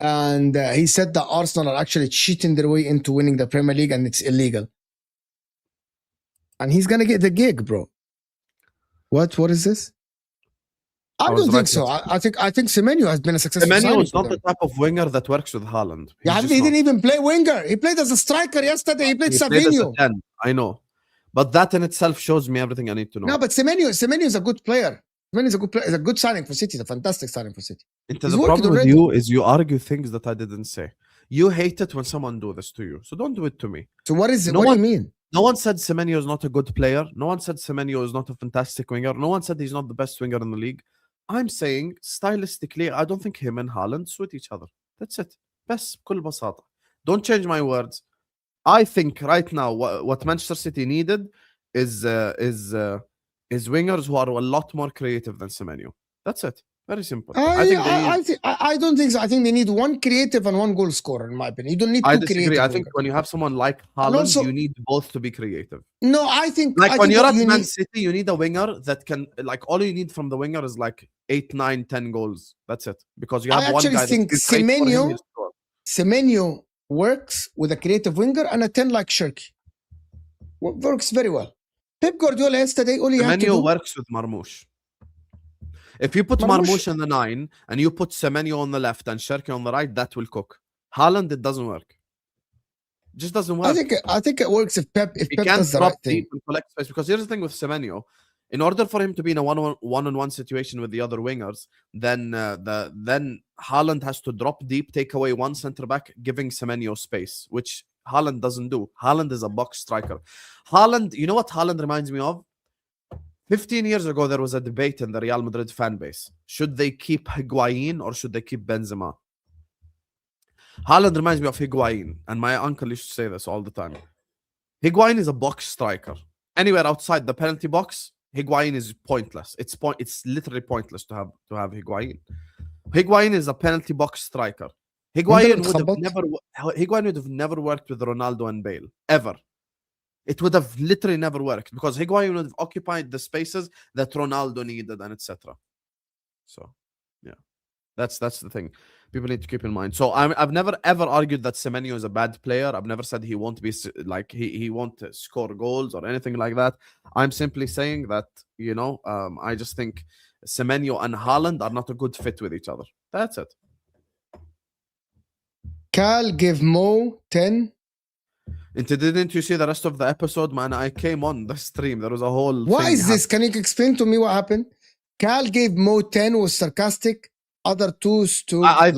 And he said that Arsenal are actually cheating their way into winning the Premier League and it's illegal. And he's going to get the gig, bro. What is this? I don't think so. I think Semenyo has been a successful signing. Semenyo is not the type of winger that works with Haaland. He didn't even play winger. He played as a striker yesterday. He played Savinho. I know. But that in itself shows me everything I need to know. No, but Semenyo is a good player. Semenyo is a good player. It's a good signing for City. It's a fantastic signing for City. The problem with you is you argue things that I didn't say. You hate it when someone do this to you. So don't do it to me. So what is it? What do you mean? No one said Semenyo is not a good player. No one said Semenyo is not a fantastic winger. No one said he's not the best winger in the league. I'm saying stylistically, I don't think him and Haaland suit each other. That's it. بس بكل بساطة. Don't change my words. I think right now what Manchester City needed is wingers who are a lot more creative than Semenyo. That's it. Very simple. I don't think so. I think they need one creative and one goal scorer, in my opinion. You don't need two creative. I disagree. I think when you have someone like Haaland, you need both to be creative. No, I think... Like when you're at Man City, you need a winger that can... Like all you need from the winger is like 8, 9, 10 goals. That's it. Because you have one guy... I actually think Semenyo works with a creative winger and a 10 like Shirky. Works very well. Pep Guardiola yesterday, all he had to do... Semenyo works with Marmoush. If you put Marmoush in the 9 and you put Semenyo on the left and Shirky on the right, that will cook. Haaland, it doesn't work. It just doesn't work. I think it works if Pep does the right thing. And collect space. Because here's the thing with Semenyo. In order for him to be in a one-on-one situation with the other wingers, then Haaland has to drop deep, take away one centre-back, giving Semenyo space, which Haaland doesn't do. Haaland is a box striker. Haaland, you know what Haaland reminds me of? 15 years ago, there was a debate in the Real Madrid fan base. Should they keep Higuain or should they keep Benzema? Haaland reminds me of Higuain, and my uncle used to say this all the time. Higuain is a box striker. Anywhere outside the penalty box, Higuain is pointless. It's literally pointless to have Higuain. Higuain is a penalty box striker. Higuain would have never worked with Ronaldo and Bale, ever. It would have literally never worked because Higuain would have occupied the spaces that Ronaldo needed and etc. So, yeah, that's the thing people need to keep in mind. So I've never ever argued that Semenyo is a bad player. I've never said he won't be like he won't score goals or anything like that. I'm simply saying that I just think Semenyo and Haaland are not a good fit with each other. That's it. Cal give Mo 10. Didn't you see the rest of the episode, man? I came on the stream. There was a whole... What is this? Can you explain to me what happened? Cal gave Mo 10, was sarcastic. Other twos to... I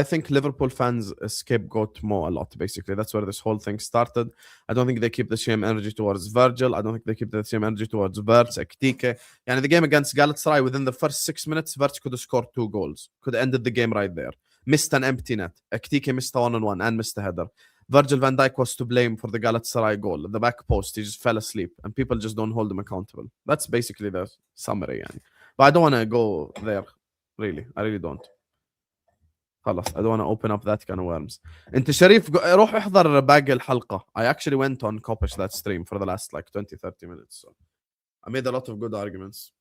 think Liverpool fans scapegoat Mo a lot, basically. That's where this whole thing started. I don't think they keep the same energy towards Virgil. I don't think they keep the same energy towards Verts, Ekitike. And in the game against Galatasaray, within the first 6 minutes, Verts could have scored 2 goals. Could have ended the game right there. Missed an empty net. Ekitike missed a 1-on-1 and missed a header. Virgil van Dijk was to blame for the Galatasaray goal. At the back post, he just fell asleep. And people just don't hold him accountable. That's basically the summary. But I don't want to go there. Really. I really don't. خلاص. I don't want to open up that kind of worms. انت شريف روح احضر باقي الحلقة. I actually went on Kopish that stream for the last 20-30 minutes. So I made a lot of good arguments.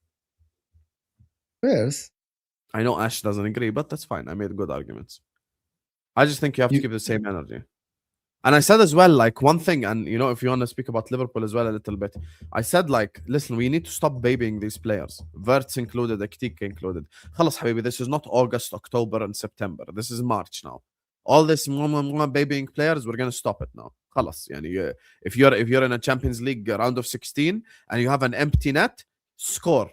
Yes. I know Ash doesn't agree, but that's fine. I made good arguments. I just think you have to keep the same energy. And I said as well, one thing, and if you want to speak about Liverpool as well a little bit, I said, listen, we need to stop babying these players. Verts included, Ekitike included. خلاص حبيبي, this is not August, October, and September. This is March now. All this babying players, we're going to stop it now. خلاص. If you're in a Champions League round of 16 and you have an empty net, score.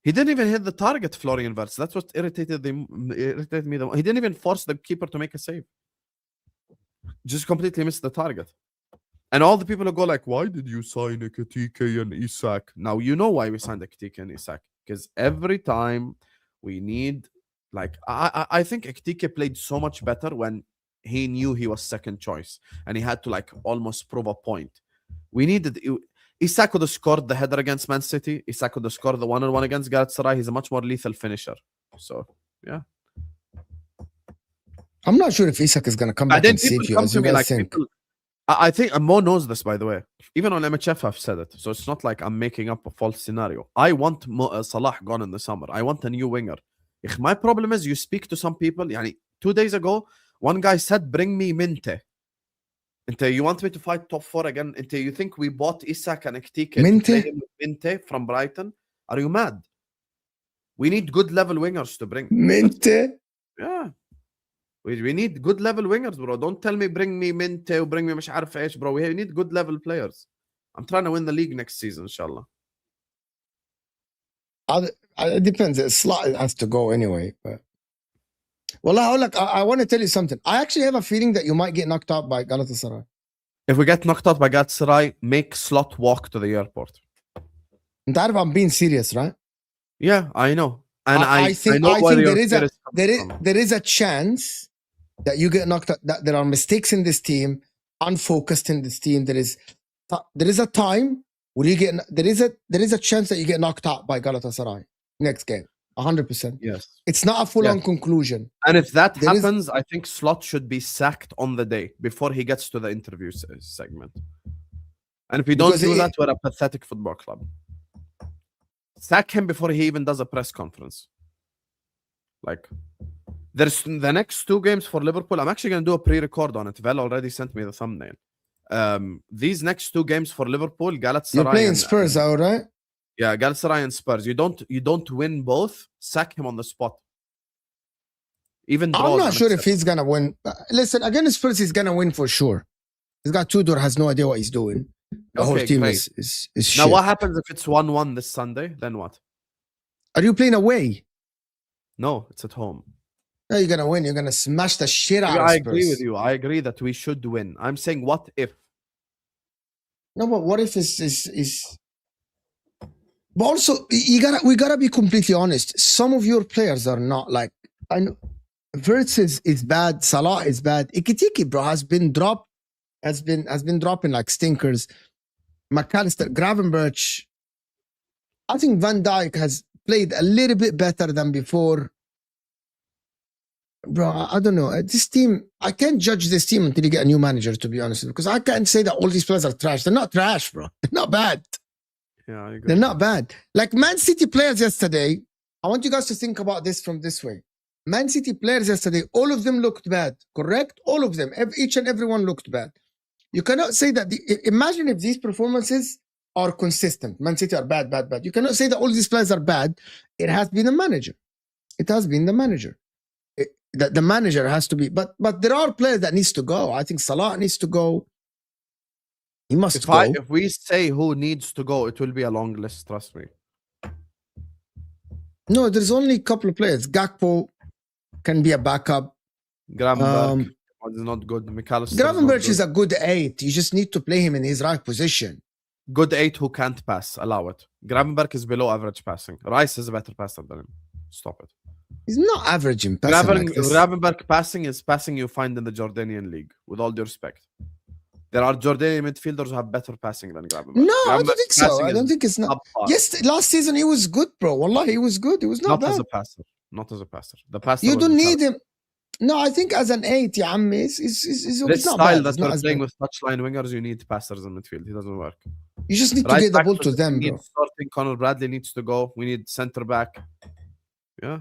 He didn't even hit the target, Florian Wirtz. That's what irritated me. He didn't even force the keeper to make a save. Just completely missed the target. And all the people who go why did you sign Ekitike and Isak? Now, you know why we signed Ekitike and Isak. Because every time we need, I think Ekitike played so much better when he knew he was second choice. And he had to, almost prove a point. We needed... Isak could have scored the header against Man City. Isak could have scored the 1-1 against Galatasaray. He's a much more lethal finisher. So, yeah. I'm not sure if Isak is going to come back and save you, as you guys think. I think Mo knows this, by the way. Even on MHF, I've said it. So it's not like I'm making up a false scenario. I want Salah gone in the summer. I want a new winger. My problem is you speak to some people. 2 days ago, one guy said, bring me Minte. You want me to fight top 4 again? You think we bought Isak and Ektike Minte from Brighton? Are you mad? We need good level wingers to bring. Minte? Yeah. We need good level wingers, bro. Don't tell me bring me Minte or bring me مش عارف ايش, bro. We need good level players. I'm trying to win the league next season, inshallah. It depends. Slot has to go anyway. But well, I want to tell you something. I actually have a feeling that you might get knocked out by Galatasaray. If we get knocked out by Galatasaray, make Slot walk to the airport. And that I'm being serious, right? Yeah, I know. And I think there is a chance that you get knocked out, that there are mistakes in this team, unfocused in this team. There is a time where you get there is a chance that you get knocked out by Galatasaray next game. 100%. Yes. It's not a full-on conclusion. And if that happens, I think Slot should be sacked on the day before he gets to the interview segment. And if we don't do that, we're a pathetic football club. Sack him before he even does a press conference. There's the next 2 games for Liverpool. I'm actually going to do a pre-record on it. Vel already sent me the thumbnail. These next 2 games for Liverpool, Galatasaray. You're playing Spurs, all right? Yeah, Galatasaray and Spurs. You don't win both. Sack him on the spot. Even I'm not sure if he's gonna win. Listen, against Spurs, he's gonna win for sure. He's got Tudor, has no idea what he's doing. The whole team is shit. Now, what happens if it's 1-1 this Sunday? Then what? Are you playing away? No, it's at home. No, you're gonna win. You're gonna smash the shit out of Spurs. I agree with you. I agree that we should win. I'm saying, what if? No, but what if is But also, we gotta be completely honest. Some of your players are not like, I know Havertz is bad, Salah is bad. Ekitike, bro, has been dropping like stinkers. McAllister, Gravenberch. I think Van Dijk has played a little bit better than before. Bro, I don't know. This team, I can't judge this team until you get a new manager, to be honest, because I can't say that all these players are trash. They're not trash, bro. They're not bad. Yeah, I agree. They're not bad. Like Man City players yesterday, I want you guys to think about this from this way. Man City players yesterday, all of them looked bad, correct? All of them, each and every one looked bad. You cannot say that. Imagine if these performances are consistent. Man City are bad. You cannot say that all these players are bad. It has been the manager. It has been the manager. The manager has to be. But there are players that needs to go. I think Salah needs to go. He must go. If we say who needs to go, it will be a long list, trust me. No, there's only a couple of players. Gakpo can be a backup. Gravenberch is not good. McAllister. Gravenberch is a good 8. You just need to play him in his right position. Good 8 who can't pass. Allow it. Gravenberch is below average passing. Rice is a better passer than him. Stop it. He's not averaging passing Gravenberch passing is passing you find in the Jordanian league, with all due respect. There are Jordanian midfielders who have better passing than Gravenberch. No, I don't think so. I don't think it's not. Yes, last season he was good, bro. Wallah, he was good. He was not bad. As a passer. Not as a passer. The passer. You don't need him. No, I think as an 8, yeah, this style that we're playing with touchline wingers, you need passers in midfield. He doesn't work. You just need to get the ball to them, bro. Starting Conor Bradley needs to go. We need centre back. Yeah.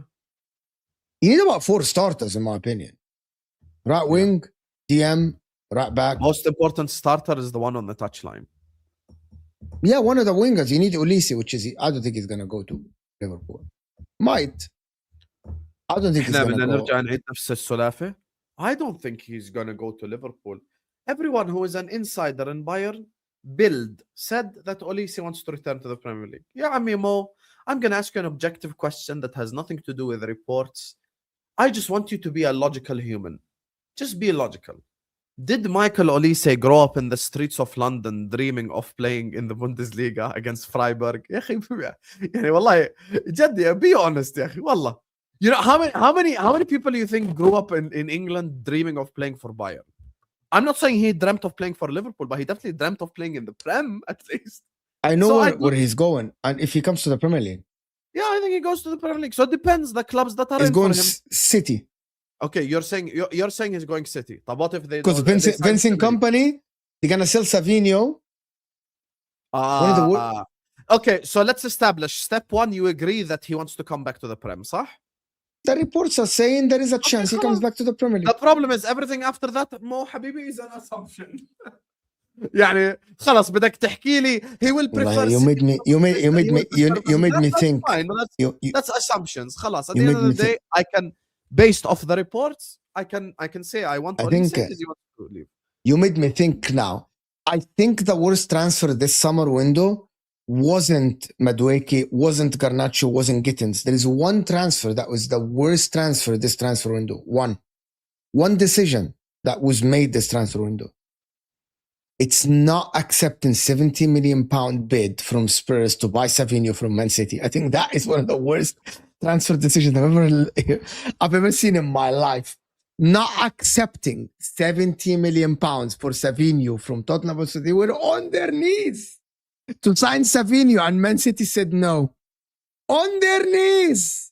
You need about 4 starters, in my opinion. Right wing, DM, right back. Most important starter is the one on the touchline. Yeah, one of the wingers. You need Ulisi, which is, I don't think he's going to go to Liverpool. Might. I don't think he's going to go. I don't think he's going to go to Liverpool. Everyone who is an insider in Bayern said that Ulisi wants to return to the Premier League. Yeah, I mean, Mo, I'm going to ask you an objective question that has nothing to do with reports. I just want you to be a logical human. Just be logical. Did Michael Olise grow up in the streets of London dreaming of playing in the Bundesliga against Freiburg? يا أخي يعني والله جد be honest يا أخي والله. You know how many people you think grew up in England dreaming of playing for Bayern? I'm not saying he dreamt of playing for Liverpool, but he definitely dreamt of playing in the Prem at least. I know where he's going, and if he comes to the Premier League. Yeah, I think he goes to the Premier League. So it depends the clubs that are he's in going for him. City. Okay, you're saying he's going City. But what if they? Because Vincent Company, they're gonna sell Savinho. Okay, so let's establish step 1. You agree that he wants to come back to the Prem, صح? The reports are saying there is a chance he comes back to the Premier League. The problem is everything after that, Mo Habibi, is an assumption. يعني خلاص بدك تحكي لي he will prefer. You made me think. Fine. That's assumptions. خلاص. At the end of the day, I can, based off the reports, I can say I want. I think you want to leave. You made me think now. I think the worst transfer this summer window wasn't Madueke, wasn't Garnacho, wasn't Gittins. There is one transfer that was the worst transfer this transfer window. One decision that was made this transfer window. It's not accepting £70 million bid from Spurs to buy Savinho from Man City. I think that is one of the worst transfer decisions I've ever seen in my life. Not accepting £70 million for Savinho from Tottenham. So they were on their knees to sign Savinho, and Man City said no. On their knees.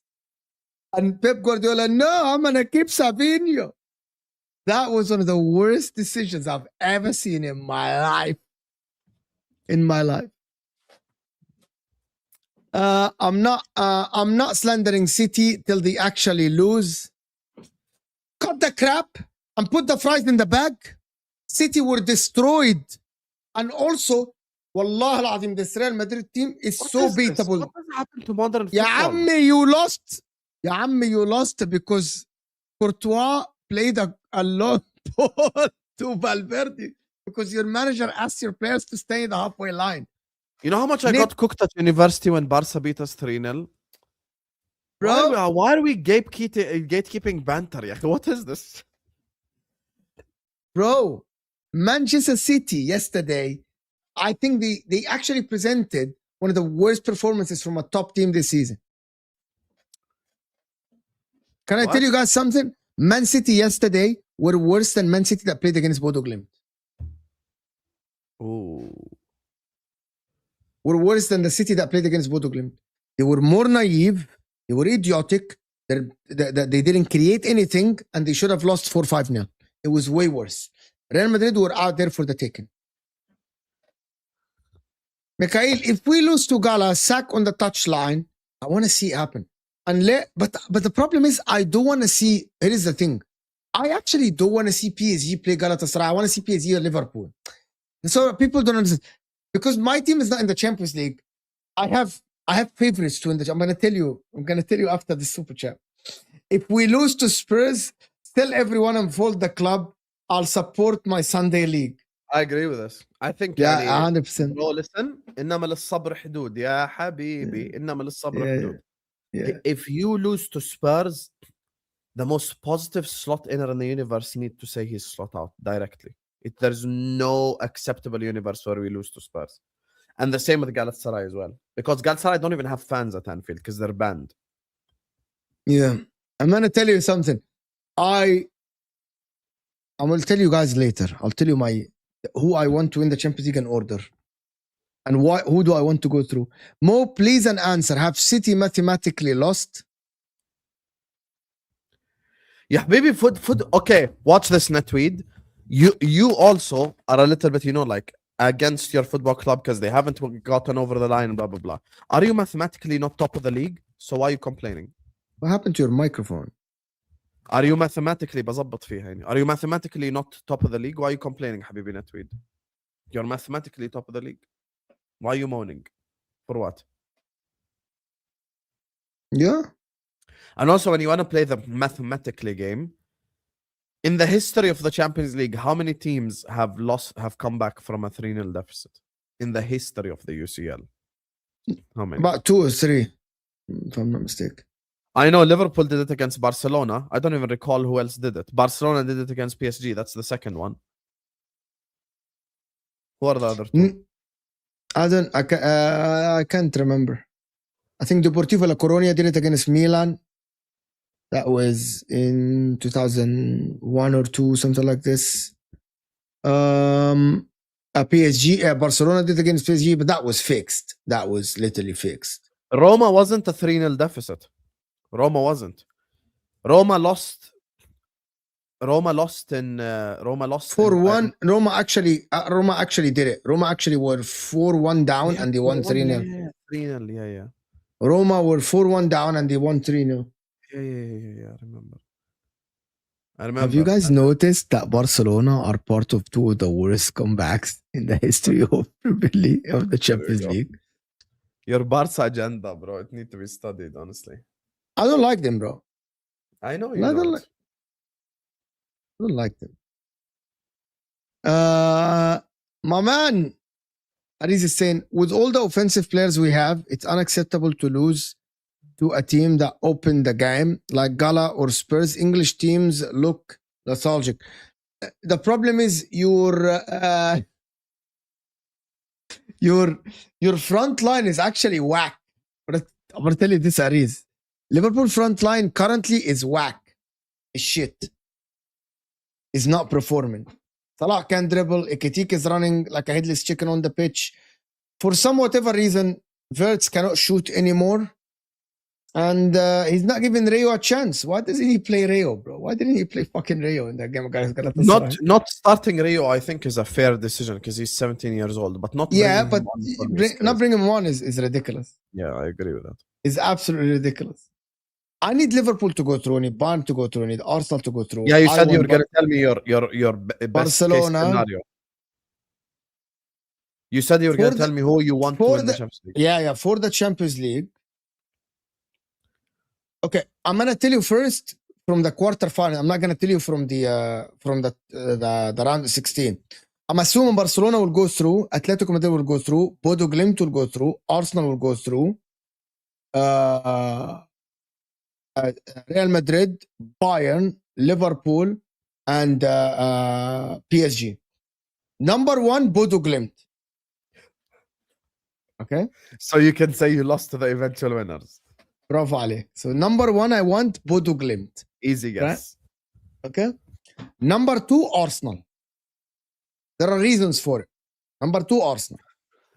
And Pep Guardiola, no, I'm going to keep Savinho. That was one of the worst decisions I've ever seen in my life. I'm not slandering City till they actually lose. Cut the crap and put the fries in the bag. City were destroyed. And also, Wallah al-Azim, this Real Madrid team is so beatable. What has happened to modern football? Ya Ammi, you lost because Courtois played a long ball to Valverde because your manager asked your players to stay in the halfway line. You know how much I got cooked at university when Barca beat us 3-0? Bro, why are we gatekeeping banter? What is this? Bro, Manchester City yesterday, I think they actually presented one of the worst performances from a top team this season. Can I tell you guys something? Man City yesterday were worse than Man City that played against Bodo Glimt. Oh. Were worse than the City that played against Bodo Glimt. They were more naive. They were idiotic. They didn't create anything, and they should have lost 4-5-0. It was way worse. Real Madrid were out there for the taking. Mikel, if we lose to Gala, sack on the touchline, I want to see it happen. But the problem is, I don't want to see. Here is the thing. I actually don't want to see PSG play Galatasaray. I want to see PSG or Liverpool. So people don't understand. Because my team is not in the Champions League. I have favorites to win the. I'm gonna tell you after the super chat. If we lose to Spurs, tell everyone involved the club, I'll support my Sunday league. I agree with this. I think 100%. No, listen. إنما للصبر حدود يا حبيبي. إنما للصبر حدود. If you lose to Spurs, the most positive slot inner in the universe need to say he's slot out directly. There's no acceptable universe where we lose to Spurs. And the same with Galatasaray as well. Because Galatasaray don't even have fans at Anfield because they're banned. Yeah. I'm going to tell you something. I will tell you guys later. I'll tell you who I want to win the Champions League in order. And who do I want to go through? Mo, please an answer. Have City mathematically lost? Yeah, maybe okay, watch this, Netweed. You also are a little bit, like against your football club because they haven't gotten over the line, blah, blah, blah. Are you mathematically not top of the league? So why are you complaining? What happened to your microphone? Are you mathematically بظبط فيها يعني? Are you mathematically not top of the league? Why are you complaining, حبيبي Netweed? You're mathematically top of the league. Why are you moaning? For what? Yeah. And also, when you want to play the mathematically game, in the history of the Champions League, how many teams have come back from a 3-0 deficit? In the history of the UCL. How many? About 2 or 3, if I'm not mistaken. I know Liverpool did it against Barcelona. I don't even recall who else did it. Barcelona did it against PSG. That's the second one. Who are the other two? I can't remember. I think Deportivo La Coruña did it against Milan. That was in 2001 or 2, something like this. PSG, Barcelona did against PSG, but that was fixed. That was literally fixed. Roma wasn't a 3-0 deficit. Roma wasn't. Roma lost in 4-1. Roma actually did it. Roma actually were 4-1 down and they won 3-0. 3-0, yeah. Roma were 4-1 down and they won 3-0. Yeah, I remember. Have you guys noticed that Barcelona are part of two of the worst comebacks in the history of the Champions League? Your Barca agenda, bro. It needs to be studied, honestly. I don't like them, bro. I know you I don't. don't like them. My man, Aris is saying, with all the offensive players we have, it's unacceptable to lose to a team that opened the game like Gala or Spurs. English teams look lethargic. The problem is your front line is actually whack. But I'm gonna tell you this, Aris. Liverpool front line currently is whack. Is shit. Is not performing. Salah can dribble. Ekitike is running like a headless chicken on the pitch. For some whatever reason, Wirtz cannot shoot anymore. And he's not giving Rayo a chance. Why doesn't he play Rayo, bro? Why didn't he play fucking Rayo in that game against Galatasaray? Not starting Rayo, I think, is a fair decision because he's 17 years old. But not not bringing him on is ridiculous. Yeah, I agree with that. It's absolutely ridiculous. I need Liverpool to go through. I need Bayern to go through. I need Arsenal to go through. Yeah, you said you were going to tell me your best Barcelona case scenario. You said you were going to tell me who you want to win the Champions League. Yeah, for the Champions League. Okay, I'm gonna tell you first from the quarterfinal. I'm not gonna tell you from the round of 16. I'm assuming Barcelona will go through, Atletico Madrid will go through, Bodo Glimt will go through, Arsenal will go through, Real Madrid, Bayern, Liverpool, and PSG. Number 1, Bodo Glimt. Okay, so you can say you lost to the eventual winners. Bravo Ali. So number 1, I want Bodo Glimt. Easy guess. Right? Okay. Number 2, Arsenal. There are reasons for it. Number 2, Arsenal.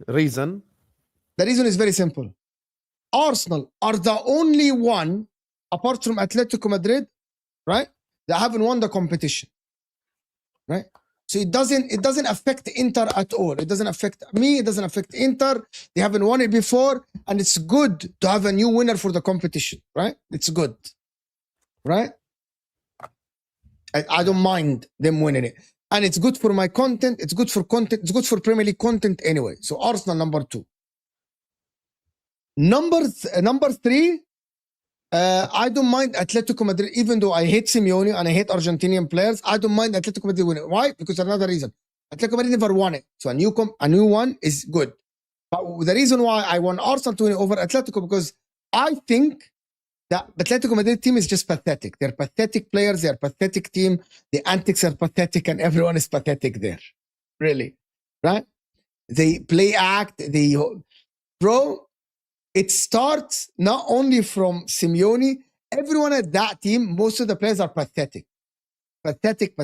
Reason? The reason is very simple. Arsenal are the only one, apart from Atletico Madrid, right, that haven't won the competition. Right? So it doesn't affect Inter at all. It doesn't affect me. It doesn't affect Inter. They haven't won it before, and it's good to have a new winner for the competition, right? It's good, right? I don't mind them winning it, and it's good for my content. It's good for content. It's good for Premier League content anyway. So Arsenal number 2. Number 3. I don't mind Atletico Madrid, even though I hate Simeone and I hate Argentinian players. I don't mind Atletico Madrid winning. Why? Because another reason. Atletico Madrid never won it. So a new one is good. But the reason why I want Arsenal to win over Atletico, because I think that the Atletico Madrid team is just pathetic. They're pathetic players. They're a pathetic team. The antics are pathetic and everyone is pathetic there. Really. Right? They play act. Bro, it starts not only from Simeone. Everyone at that team, most of the players are pathetic. Pathetic.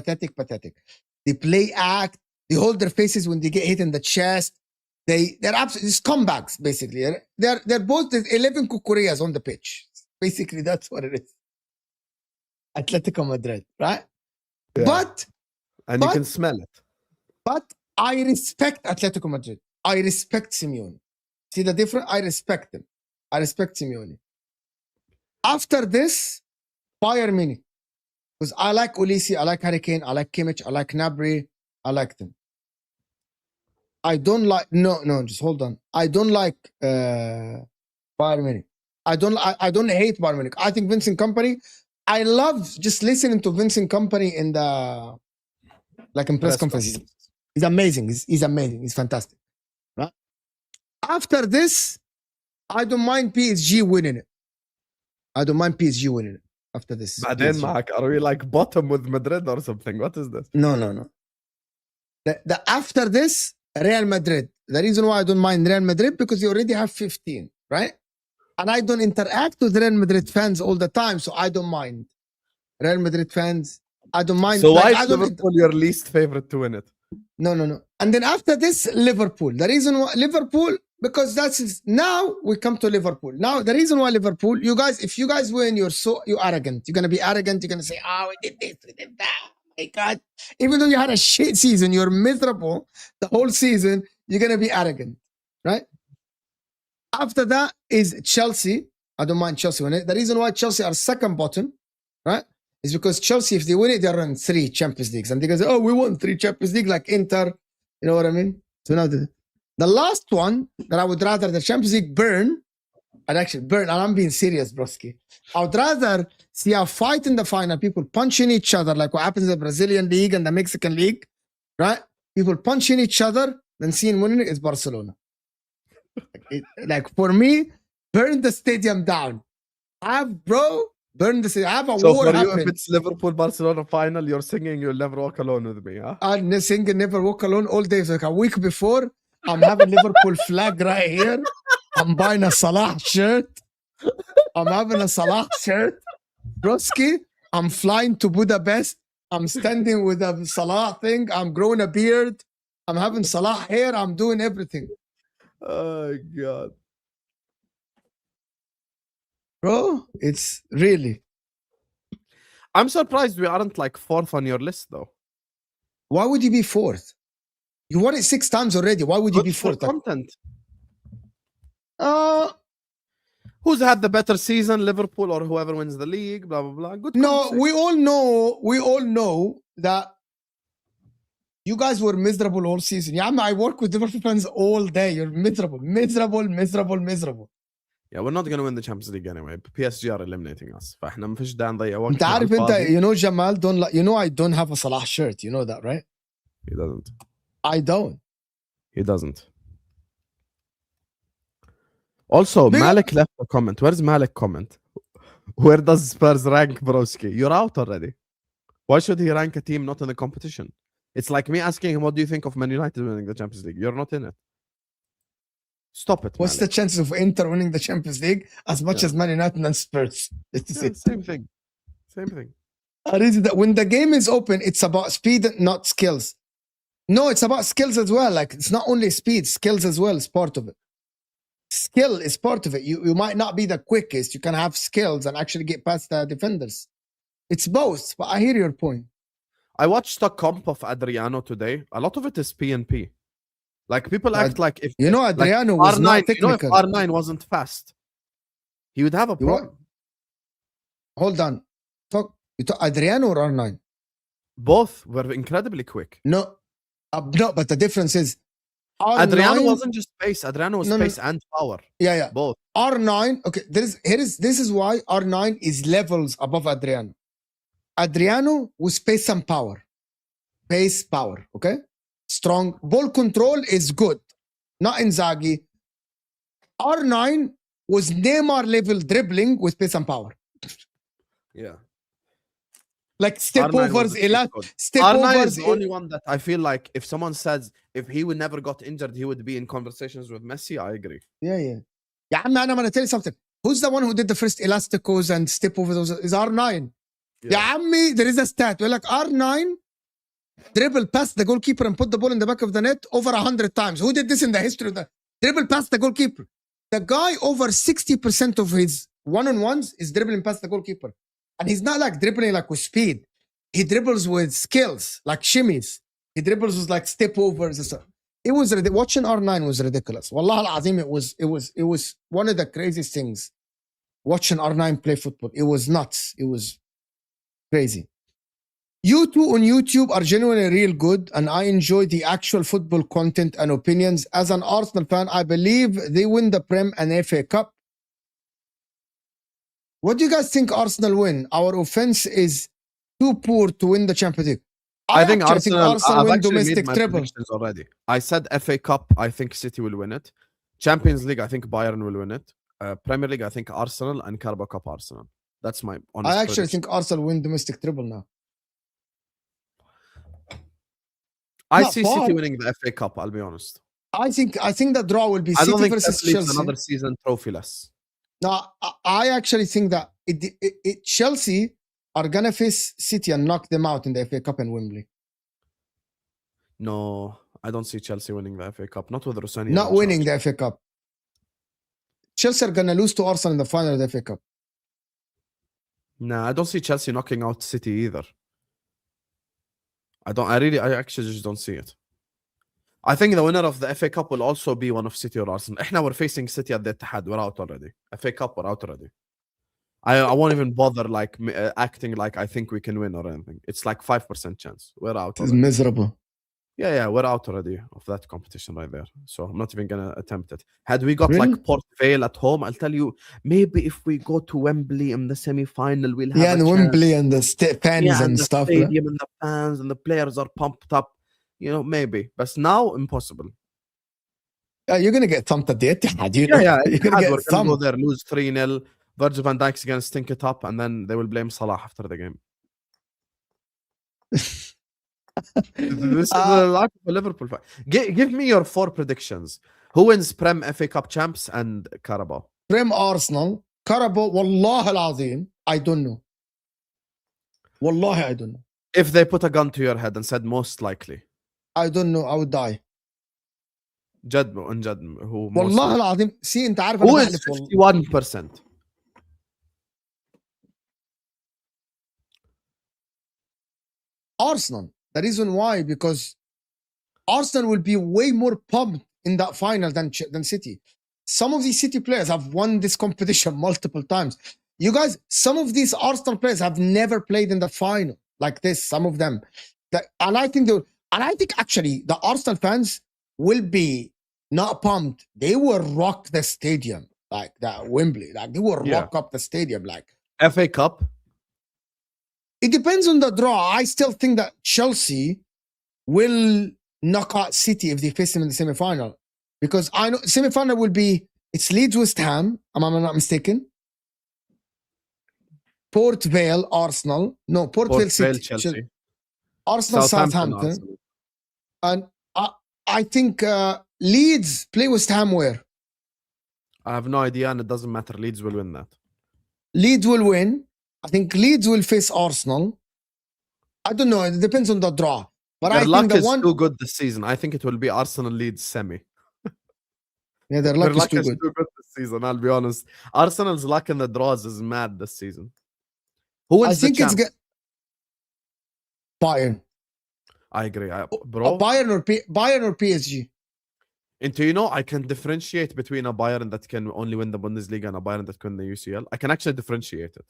They play act. They hold their faces when they get hit in the chest. They're absolutely scumbags, basically. They're both 11 Kukureas on the pitch. Basically, that's what it is. Atletico Madrid, right? Yeah. And you can smell it. But I respect Atletico Madrid. I respect Simeone. See the difference? I respect them. I respect Simeone. After this, Bayern Munich. Because I like Ulisi, I like Harry Kane, I like Kimmich, I like Gnabry, I like them. I don't like, no, just hold on. I don't like Bayern Munich. I don't hate Bayern Munich. I think Vincent Kompany, I love just listening to Vincent Kompany in the, like in press conferences. He's amazing. He's amazing. He's fantastic. Right? After this, I don't mind PSG winning it. After this. But then, Mark, are we like bottom with Madrid or something? What is this? No. The after this, Real Madrid. The reason why I don't mind Real Madrid, because you already have 15, right? And I don't interact with Real Madrid fans all the time, so I don't mind. Real Madrid fans, I don't mind. So why is Liverpool your least favorite to win it? No. And then after this, Liverpool. The reason why Liverpool, because now we come to Liverpool. Now the reason why Liverpool, you guys, if you guys win, you're arrogant. You're gonna be arrogant. You're gonna say, "Oh, we did this, we did that." Oh my God! Even though you had a shit season, you're miserable the whole season. You're gonna be arrogant, right? After that is Chelsea. I don't mind Chelsea winning it. The reason why Chelsea are second bottom, right, is because Chelsea, if they win it, they run 3 Champions Leagues. And they go, "Oh, we won 3 Champions League like Inter." You know what I mean? So now the last one that I would rather the Champions League burn, and I'm being serious, broski. I would rather see a fight in the final, people punching each other like what happens in the Brazilian League and the Mexican League, right? People punching each other, than seeing winning it is Barcelona. Like for me, burn the stadium down. Burn the stadium. Have a so war for happen. you, if it's Liverpool-Barcelona final, you're singing "You'll Never Walk Alone" with me, huh? I'm singing "Never Walk Alone" all day. So like a week before, I'm having Liverpool flag right here. I'm buying a Salah shirt. I'm having a Salah shirt. Broski, I'm flying to Budapest. I'm standing with a Salah thing. I'm growing a beard. I'm having Salah hair. I'm doing everything. Oh, God. Bro, it's really. I'm surprised we aren't like 4th on your list, though. Why would you be 4th? You won it 6 times already. Why would you be 4th? Content. Who's had the better season, Liverpool or whoever wins the league? Blah blah blah. Good. No, we all know that you guys were miserable all season. Yeah, I work with Liverpool fans all day. You're miserable. Yeah, we're not gonna win the Champions League anyway. PSG are eliminating us. فاحنا ما فيش داعي نضيع وقت. انت عارف انت, you know Jamal I don't have a Salah shirt. You know that, right? He doesn't. I don't. He doesn't. Also, Malik left a comment. Where's Malik comment? Where does Spurs rank, broski? You're out already. Why should he rank a team not in the competition? It's like me asking him, what do you think of Man United winning the Champions League? You're not in it. Stop it, What's Malik. the chances of Inter winning the Champions League as much as Man United and Spurs? Same thing. Same thing. When the game is open, it's about speed, not skills. No, it's about skills as well. Like, it's not only speed, skills as well is part of it. Skill is part of it. You might not be the quickest. You can have skills and actually get past the defenders. It's both, but I hear your point. I watched a comp of Adriano today. A lot of it is P&P. Like, people act like if... You know, Adriano was R9, not technical. You know, if R9 wasn't fast, he would have a problem. Hold on. You talk Adriano or R9? Both were incredibly quick. No, but the difference is R9, Adriano wasn't just pace. Adriano was pace and power. Yeah. Both. R9, okay, this is why R9 is levels above Adriano. Adriano was pace and power. Pace, power, okay? Strong. Ball control is good. Not Inzaghi. R9 was Neymar level dribbling with pace and power. Yeah. Like step overs, step R9 overs. is the only one that I feel like if someone says if he would never got injured, he would be in conversations with Messi. I agree. Yeah. Yeah, man, I'm gonna tell you something. Who's the one who did the first elasticos and step overs? Is R9. Yeah, there is a stat. We're like R9 dribble past the goalkeeper and put the ball in the back of the net over 100 times. Who did this in the history of the dribble past the goalkeeper? The guy over 60% of his one-on-ones is dribbling past the goalkeeper. And he's not like dribbling like with speed. He dribbles with skills, like shimmies. He dribbles with like step overs and stuff. It was watching R9 was ridiculous. Wallah al-Azim, it was one of the craziest things. Watching R9 play football. It was nuts. It was crazy. You two on YouTube are genuinely real good, and I enjoy the actual football content and opinions. As an Arsenal fan, I believe they win the Prem and FA Cup. What do you guys think Arsenal win? Our offense is too poor to win the Champions League. I think Arsenal win domestic treble already. I said FA Cup, I think City will win it. Champions League, I think Bayern will win it. Premier League, I think Arsenal, and Carabao Cup Arsenal. That's my honest I actually think Arsenal win domestic treble now. I see City winning the FA Cup, I'll be honest. I think the draw will be City versus Chelsea. Another season trophyless. No, I actually think that Chelsea are going to face City and knock them out in the FA Cup and Wembley. No, I don't see Chelsea winning the FA Cup. Not with Rossini. Not winning the FA Cup. Chelsea are gonna lose to Arsenal in the final of the FA Cup. Nah, I don't see Chelsea knocking out City either. I actually just don't see it. I think the winner of the FA Cup will also be one of City or Arsenal. Now we're facing City at the Etihad. We're out already. FA Cup, we're out already. I won't even bother like acting like I think we can win or anything. It's like 5% chance. We're out. It's miserable. Yeah, we're out already of that competition right there. So I'm not even gonna attempt it. Had we got like Port Vale at home, I'll tell you, maybe if we go to Wembley in the semi-final, we'll have and Wembley and the fans and the stuff. Stadium and the fans and the players are pumped up. You know, maybe. But now, impossible. You're gonna get thumped at the Etihad. You're gonna get thumped. Go there, lose 3-0. Virgil van Dijk's gonna stink it up, and then they will blame Salah after the game. This is a lot of Liverpool. Give me your 4 predictions. Who wins Prem, FA Cup champs, and Carabao? Prem Arsenal, Carabao. Wallah al-Azim, I don't know. Wallahi, I don't know. If they put a gun to your head and said most likely, I don't know. I would die. جد who? والله العظيم. See, أنت عارف who is 51%? Arsenal. The reason why, because Arsenal will be way more pumped in that final than City. Some of these City players have won this competition multiple times. You guys, some of these Arsenal players have never played in the final like this. Some of them, and I think actually the Arsenal fans will be not pumped. They will rock the stadium like that Wembley. Like they will rock up the stadium like FA Cup. It depends on the draw. I still think that Chelsea will knock out City if they face them in the semi-final. Because I know semi-final will be, it's Leeds West Ham, am I not mistaken? Port Vale, Arsenal. No, Port Vale, City. Chelsea. Arsenal, Southampton. And I think Leeds play West Ham where? I have no idea, and it doesn't matter. Leeds will win that. Leeds will win. I think Leeds will face Arsenal. I don't know. It depends on the draw. But their I luck think the is one too good this season. I think it will be Arsenal Leeds semi. Yeah, their luck is too good this season. I'll be honest. Arsenal's luck in the draws is mad this season. Who wins the champ? Bayern. I agree, bro. Bayern or PSG. And you know, I can differentiate between a Bayern that can only win the Bundesliga and a Bayern that can win the UCL. I can actually differentiate it.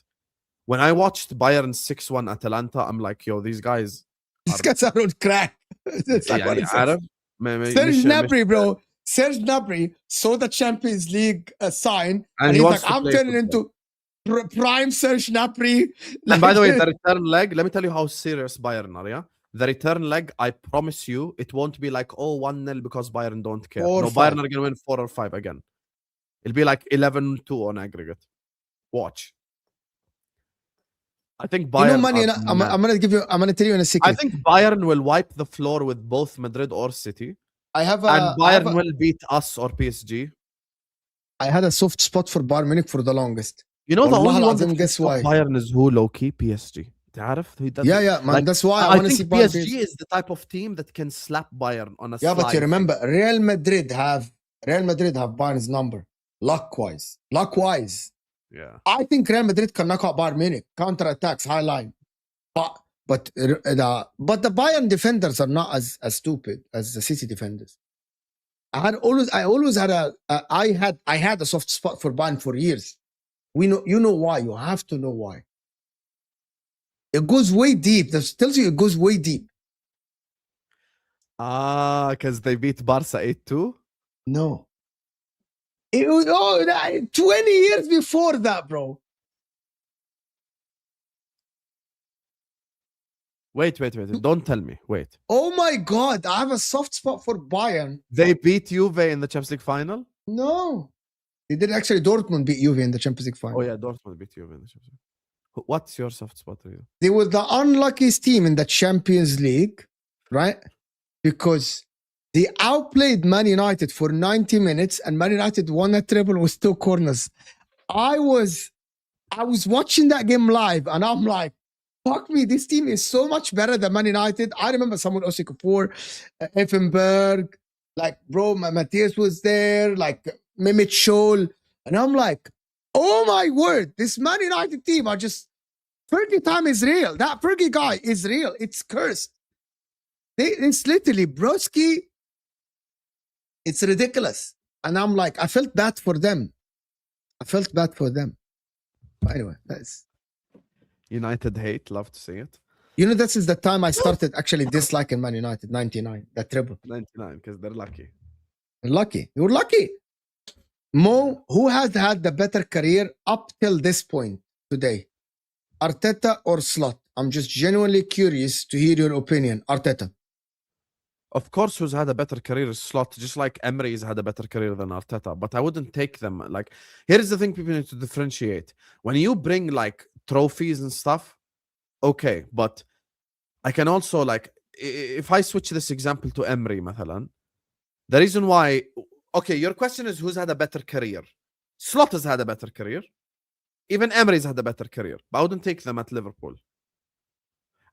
When I watched Bayern 6-1 Atalanta, I'm like, yo, these guys are on crack. It's like Serge Gnabry, bro. Serge Gnabry saw the Champions League sign, and he's like, I'm turning into prime Serge Gnabry. And by the way, the return leg, let me tell you how serious Bayern are, yeah? The return leg, I promise you, it won't be like, 1-0 because Bayern don't care. Bayern are going to win 4 or 5 again. It'll be like 11-2 on aggregate. Watch. I think Bayern. You know, I'm gonna tell you in a second. I think Bayern will wipe the floor with both Madrid or City. And Bayern will beat us or PSG. I had a soft spot for Bayern Munich for the longest. You know, the only one that guess why Bayern is who low-key PSG. Yeah, man. Like, that's why I want to see PSG is the type of team that can slap Bayern on a slide. But you remember, Real Madrid have Bayern's number. Luck-wise. Yeah. I think Real Madrid can knock out Bayern Munich. Counter-attacks, high line. But the Bayern defenders are not as stupid as the City defenders. I had a soft spot for Bayern for years. You know why. You have to know why. It goes way deep. That tells you it goes way deep. Because they beat Barca 8-2? No. It was 20 years before that, bro. Wait. Don't tell me. Wait. Oh my God. I have a soft spot for Bayern. They beat Juve in the Champions League final? No. They did actually. Dortmund beat Juve in the Champions League final. Oh yeah, Dortmund beat Juve in the Champions League. What's your soft spot for you? They were the unluckiest team in the Champions League, right? Because they outplayed Man United for 90 minutes and Man United won a treble with 2 corners. I was watching that game live and I'm like, fuck me, this team is so much better than Man United. I remember someone also before, Effenberg, like, bro, Matthias was there, like, Mehmet Scholl. And I'm like, oh my word, this Man United team are just, Fergie time is real. That Fergie guy is real. It's cursed. It's literally, broski, it's ridiculous. And I'm like, I felt bad for them. But anyway, that's... United hate, love to see it. You know, this is the time I started actually disliking Man United, 99, that treble. 99, because they're lucky. Lucky. You're lucky. Mo, who has had the better career up till this point today? Arteta or Slot? I'm just genuinely curious to hear your opinion. Arteta. Of course, who's had a better career is Slot, just like Emery's had a better career than Arteta. But I wouldn't take them. Like, here's the thing people need to differentiate. When you bring, like, trophies and stuff, okay. But I can also, like, if I switch this example to Emery, مثلا, the reason why... Okay, your question is who's had a better career. Slot has had a better career. Even Emery's had a better career. But I wouldn't take them at Liverpool.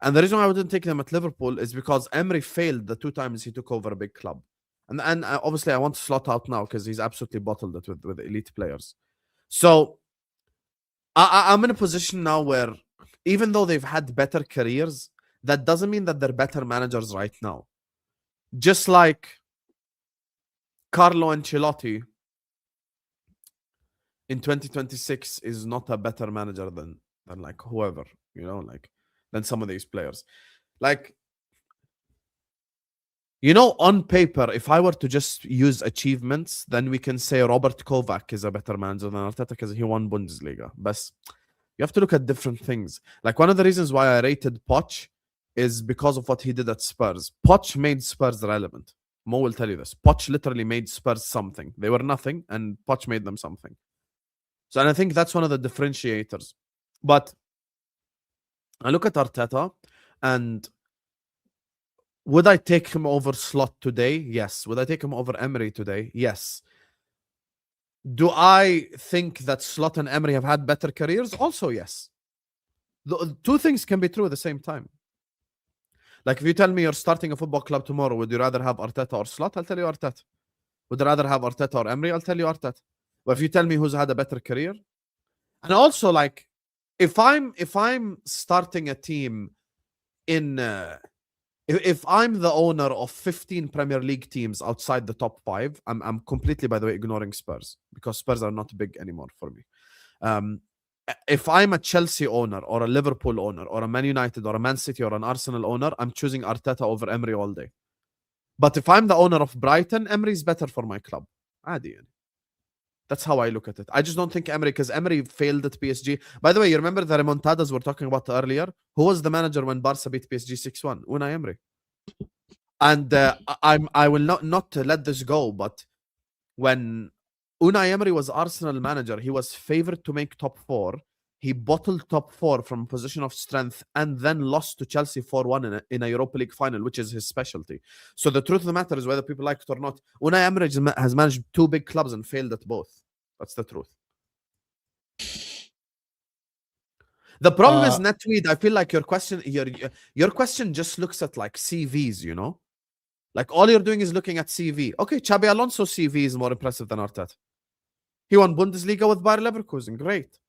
And the reason why I wouldn't take them at Liverpool is because Emery failed the 2 times he took over a big club. And obviously I want to Slot out now because he's absolutely bottled it with elite players. So I'm in a position now where even though they've had better careers, that doesn't mean that they're better managers right now. Just like Carlo Ancelotti in 2026 is not a better manager than like whoever, you know, like than some of these players. Like, you know, on paper, if I were to just use achievements, then we can say Robert Kovac is a better manager than Arteta because he won Bundesliga. But you have to look at different things. Like, one of the reasons why I rated Poch is because of what he did at Spurs. Poch made Spurs relevant. Mo will tell you this. Poch literally made Spurs something. They were nothing, and Poch made them something. So, and I think that's one of the differentiators. But I look at Arteta, and would I take him over Slot today? Yes. Would I take him over Emery today? Yes. Do I think that Slot and Emery have had better careers? Also, yes. The 2 things can be true at the same time. Like, if you tell me you're starting a football club tomorrow, would you rather have Arteta or Slot? I'll tell you Arteta. Would you rather have Arteta or Emery? I'll tell you Arteta. But if you tell me who's had a better career, and also, like, if I'm starting a team in, if I'm the owner of 15 Premier League teams outside the top 5, I'm completely, by the way, ignoring Spurs because Spurs are not big anymore for me. If I'm a Chelsea owner or a Liverpool owner or a Man United or a Man City or an Arsenal owner, I'm choosing Arteta over Emery all day. But if I'm the owner of Brighton, Emery is better for my club. Adi. That's how I look at it. I just don't think Emery, because Emery failed at PSG. By the way, you remember the remontadas we're talking about earlier? Who was the manager when Barca beat PSG 6-1? Unai Emery. And I will not let this go, but when Unai Emery was Arsenal manager, he was favored to make top 4. He bottled top 4 from a position of strength and then lost to Chelsea 4-1 in a Europa League final, which is his specialty. So the truth of the matter is, whether people like it or not, Unai Emery has managed 2 big clubs and failed at both. That's the truth. The problem is, Netweed, I feel like your question just looks at like CVs, you know? Like, all you're doing is looking at CV. Okay, Xabi Alonso's CV is more impressive than Arteta. He won Bundesliga with Bayer Leverkusen. Great.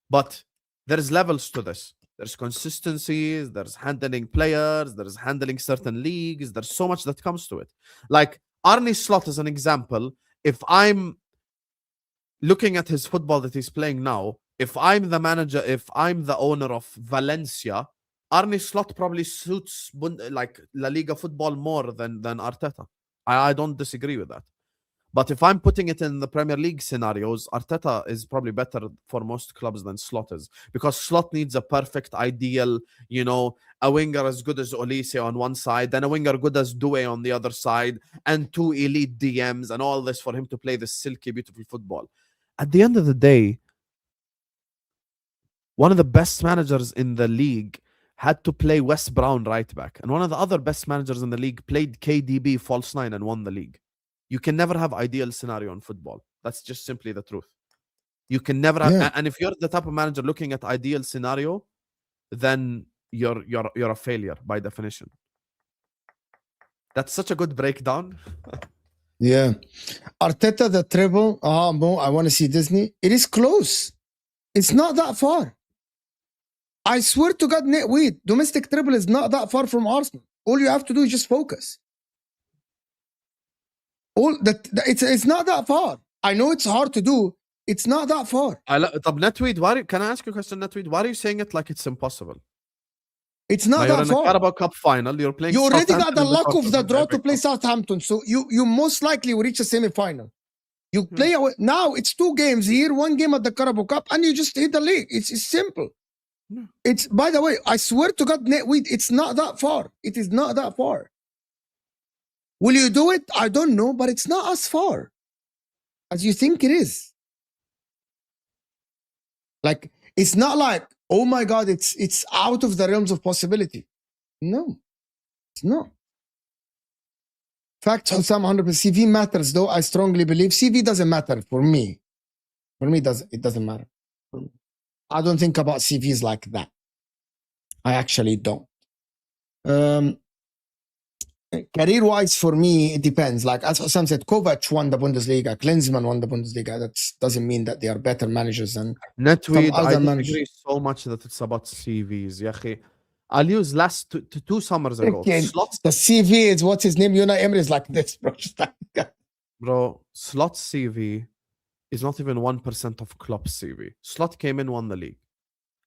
But there's levels to this. There's consistencies, there's handling players, there's handling certain leagues. There's so much that comes to it. Like, Arne Slot is an example. If I'm looking at his football that he's playing now, if I'm the manager, if I'm the owner of Valencia, Arne Slot probably suits like La Liga football more than Arteta. I don't disagree with that. But if I'm putting it in the Premier League scenarios, Arteta is probably better for most clubs than Slot is. Because Slot needs a perfect, ideal, you know, a winger as good as Olise on one side, then a winger good as Doué on the other side, and 2 elite DMs and all this for him to play this silky, beautiful football. At the end of the day, one of the best managers in the league had to play Wes Brown right back. And one of the other best managers in the league played KDB false 9 and won the league. You can never have ideal scenario in football. That's just simply the truth. You can never have, and if you're the type of manager looking at ideal scenario, then you're a failure by definition. That's such a good breakdown. Yeah. Arteta, the treble. Mo, I want to see Disney. It is close. It's not that far. I swear to God, wait, domestic treble is not that far from Arsenal. All you have to do is just focus. It's not that far. I know it's hard to do. It's not that far. Can I ask you a question, Netweed? Why are you saying it like it's impossible? It's not that far. Carabao Cup final. You're playing. You already got the luck of the draw to play Southampton, so you most likely will reach a semi-final. You play now. It's 2 games here, 1 game at the Carabao Cup, and you just hit the league. It's simple. It's, by the way, I swear to God, it's not that far. It is not that far. Will you do it? I don't know, but it's not as far as you think it is. Like, it's not like, oh my God, it's out of the realms of possibility. No, it's not. Facts, Hussam, 100%. CV matters, though. I strongly believe CV doesn't matter for me. For me, it doesn't matter. I don't think about CVs like that. I actually don't. Career-wise, for me, it depends. Like, as Hussam said, Kovac won the Bundesliga, Klinsmann won the Bundesliga. That doesn't mean that they are better managers than Netweed. I disagree so much that it's about CVs. Yahi. I'll use last 2 summers ago. Okay. The CV is, what's his name? Emirates is like this, bro. Bro, Slot's CV is not even 1% of Klopp's CV. Slot came in, won the league.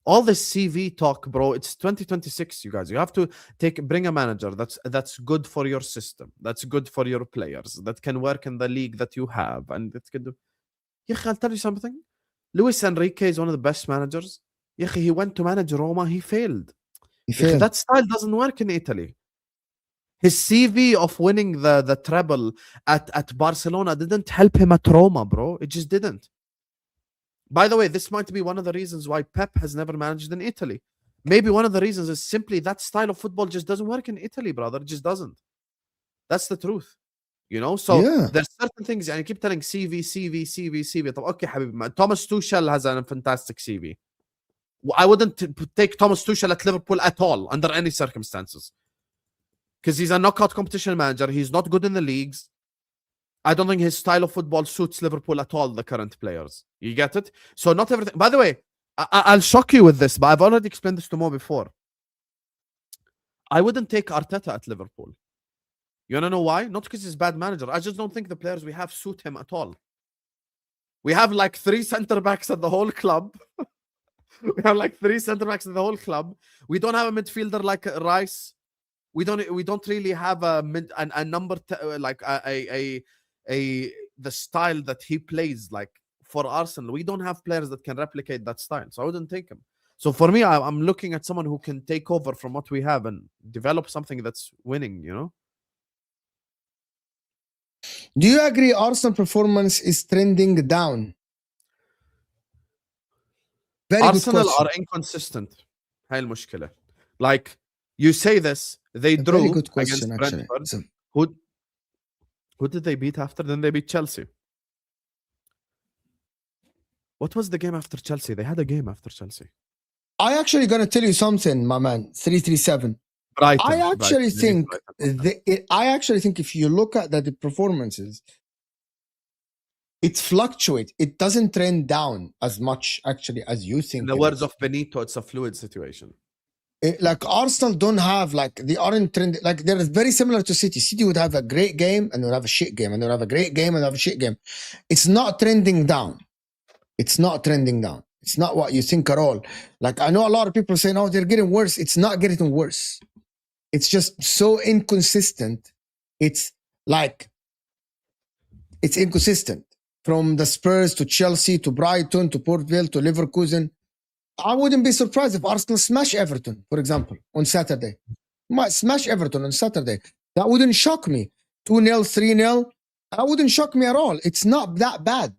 All this CV talk, bro, it's 2026, you guys. You have to bring a manager that's good for your system, that's good for your players, that can work in the league that you have, and that can do. I'll tell you something. Luis Enrique is one of the best managers. He went to manage Roma, he failed. That style doesn't work in Italy. His CV of winning the treble at Barcelona didn't help him at Roma, bro. It just didn't. By the way, this might be one of the reasons why Pep has never managed in Italy. Maybe one of the reasons is simply that style of football just doesn't work in Italy, brother. It just doesn't. That's the truth. You know? So there's certain things, and I keep telling CV. Okay, Habib, Thomas Tuchel has a fantastic CV. I wouldn't take Thomas Tuchel at Liverpool at all, under any circumstances. Because he's a knockout competition manager. He's not good in the leagues. I don't think his style of football suits Liverpool at all, the current players. You get it? So not everything. By the way, I'll shock you with this, but I've already explained this to Mo before. I wouldn't take Arteta at Liverpool. You want to know why? Not because he's a bad manager. I just don't think the players we have suit him at all. We have like 3 centre-backs at the whole club. We have like 3 centre-backs in the whole club. We don't have a midfielder like Rice. We don't really have a number like the style that he plays like for Arsenal. We don't have players that can replicate that style, so I wouldn't take him. So for me, I'm looking at someone who can take over from what we have and develop something that's winning, you know? Do you agree Arsenal performance is trending down? Very Arsenal are inconsistent. هاي المشكلة. Like, you say this, they drew very good question, against Brentford. Who did they beat after? Then they beat Chelsea. What was the game after Chelsea? They had a game after Chelsea. I actually gonna tell you something, my man. 337. Brighton, I actually think if you look at the performances, it fluctuates. It doesn't trend down as much actually as you think. In the words of Benito, it's a fluid situation. Like Arsenal don't have they aren't trending. Like they're very similar to City. City would have a great game and they would have a shit game, and they would have a great game and have a shit game. It's not trending down. It's not trending down. It's not what you think at all. Like I know a lot of people saying, "Oh, they're getting worse." It's not getting worse. It's just so inconsistent. It's inconsistent. From the Spurs to Chelsea to Brighton to Port Vale to Leverkusen. I wouldn't be surprised if Arsenal smash Everton, for example, on Saturday. Might smash Everton on Saturday. That wouldn't shock me. 2-0, 3-0. That wouldn't shock me at all. It's not that bad.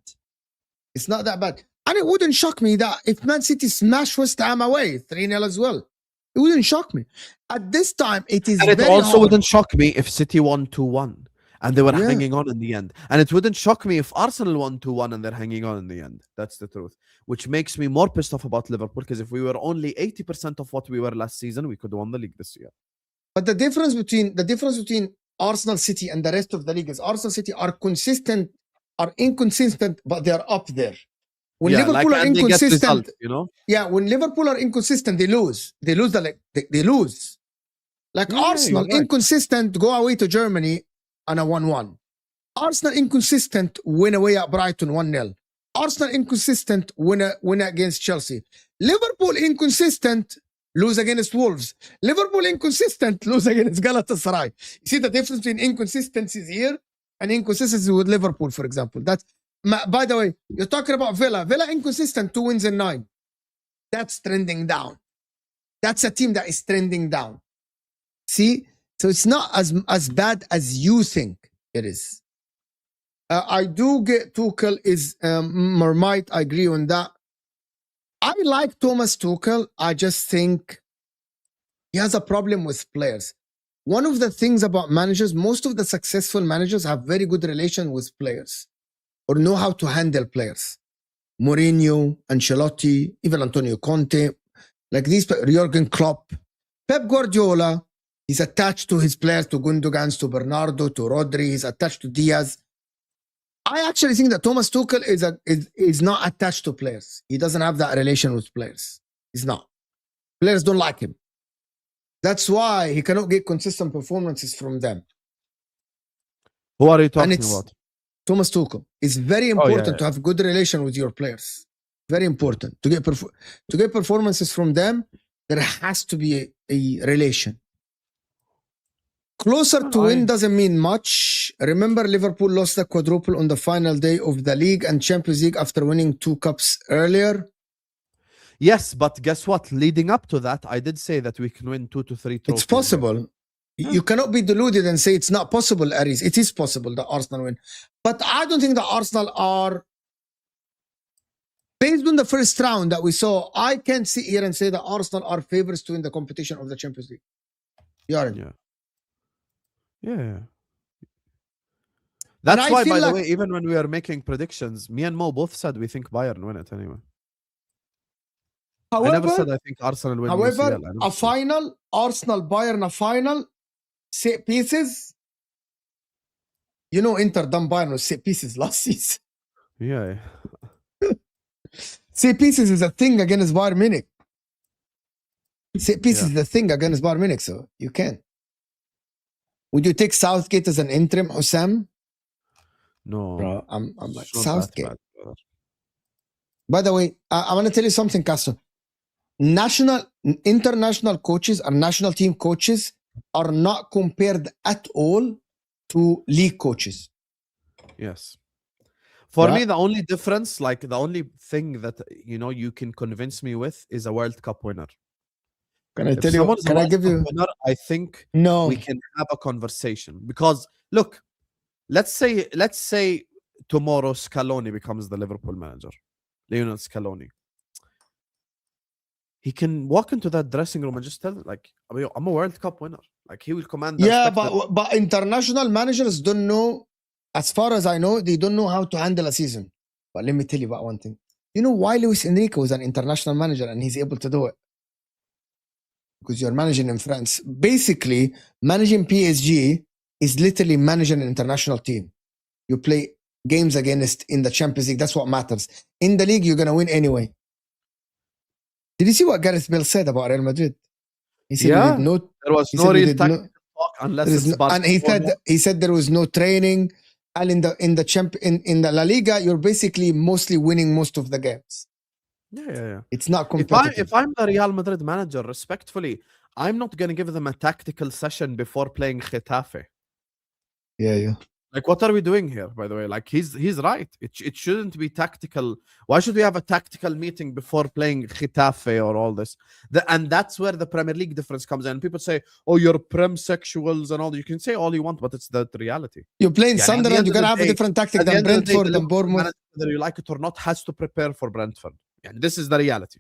It's not that bad. And it wouldn't shock me that if Man City smash West Ham away, 3-0 as well. It wouldn't shock me. At this time, it is and it also hard. Wouldn't shock me if City won 2-1. And they were hanging on in the end. And it wouldn't shock me if Arsenal won 2-1 and they're hanging on in the end. That's the truth. Which makes me more pissed off about Liverpool, because if we were only 80% of what we were last season, we could have won the league this year. But the difference between Arsenal, City, and the rest of the league is Arsenal, City are inconsistent, but they are up there. When Liverpool are inconsistent, when Liverpool are inconsistent, they lose. They lose they lose. Like Arsenal, inconsistent, go away to Germany and a 1-1. Arsenal inconsistent, win away at Brighton 1-0. Arsenal inconsistent, win against Chelsea. Liverpool inconsistent, lose against Wolves. Liverpool inconsistent, lose against Galatasaray. You see the difference between inconsistencies here and inconsistency with Liverpool, for example. That's, by the way, you're talking about Villa. Villa inconsistent, 2 wins in 9. That's trending down. That's a team that is trending down. See? So it's not as bad as you think it is. I do get Tuchel is Marmite. I agree on that. I like Thomas Tuchel. I just think he has a problem with players. One of the things about managers, most of the successful managers have very good relation with players or know how to handle players. Mourinho, Ancelotti, even Antonio Conte, like these, Jurgen Klopp, Pep Guardiola. He's attached to his players, to Gundogan, to Bernardo, to Rodri. He's attached to Diaz. I actually think that Thomas Tuchel is not attached to players. He doesn't have that relation with players. He's not. Players don't like him. That's why he cannot get consistent performances from them. Who are you talking about? Thomas Tuchel. It's very important to have good relation with your players. Very important. To get performances from them, there has to be a relation. Closer to win doesn't mean much. Remember, Liverpool lost the quadruple on the final day of the league and Champions League after winning 2 cups earlier. Yes, but guess what? Leading up to that, I did say that we can win 2 to 3 trophies. It's possible. You cannot be deluded and say it's not possible, Aris. It is possible that Arsenal win. But I don't think that Arsenal are... Based on the first round that we saw, I can't sit here and say that Arsenal are favorites to win the competition of the Champions League. You aren't. Yeah. That's why, by the way, even when we are making predictions, me and Mo both said we think Bayern win it anyway. However, I never said I think Arsenal win However, UCL. a final, Arsenal-Bayern, a final, set pieces. You know, Inter done Bayern with set pieces last season. Yeah. Set pieces is a thing against Bayern Munich. Set pieces is the thing against Bayern Munich, so you can. Would you take Southgate as an interim, Osam? No. Bro, I'm like, Southgate. By the way, I want to tell you something, Castro. International coaches and national team coaches are not compared at all to league coaches. Yes. For me, the only difference, like the only thing that, you can convince me with is a World Cup winner. Can I tell you? Can I give you? Winner, I think no. We can have a conversation because look, let's say tomorrow Scaloni becomes the Liverpool manager, Lionel Scaloni. He can walk into that dressing room and just tell, like, I'm a World Cup winner. Like he will command. Yeah, but international managers don't know. As far as I know, they don't know how to handle a season. But let me tell you about one thing. You know why Luis Enrique was an international manager and he's able to do it? Because you're managing in France. Basically, managing PSG is literally managing an international team. You play games against in the Champions League. That's what matters. In the league, you're going to win anyway. Did you see what Gareth Bale said about Real Madrid? He said there was no real tactical talk unless it's and he said there was no training. And in the La Liga, you're basically mostly winning most of the games. Yeah. It's not competitive. If I'm the Real Madrid manager, respectfully, I'm not going to give them a tactical session before playing Getafe. Yeah. Like, what are we doing here, by the way? Like, he's right. It shouldn't be tactical. Why should we have a tactical meeting before playing Getafe or all this? And that's where the Premier League difference comes in. People say, oh, you're prem-sexuals and all that. You can say all you want, but it's the reality. You're playing Sunderland, you're going to have a different tactic than Brentford and Bournemouth. Whether you like it or not, has to prepare for Brentford. And this is the reality.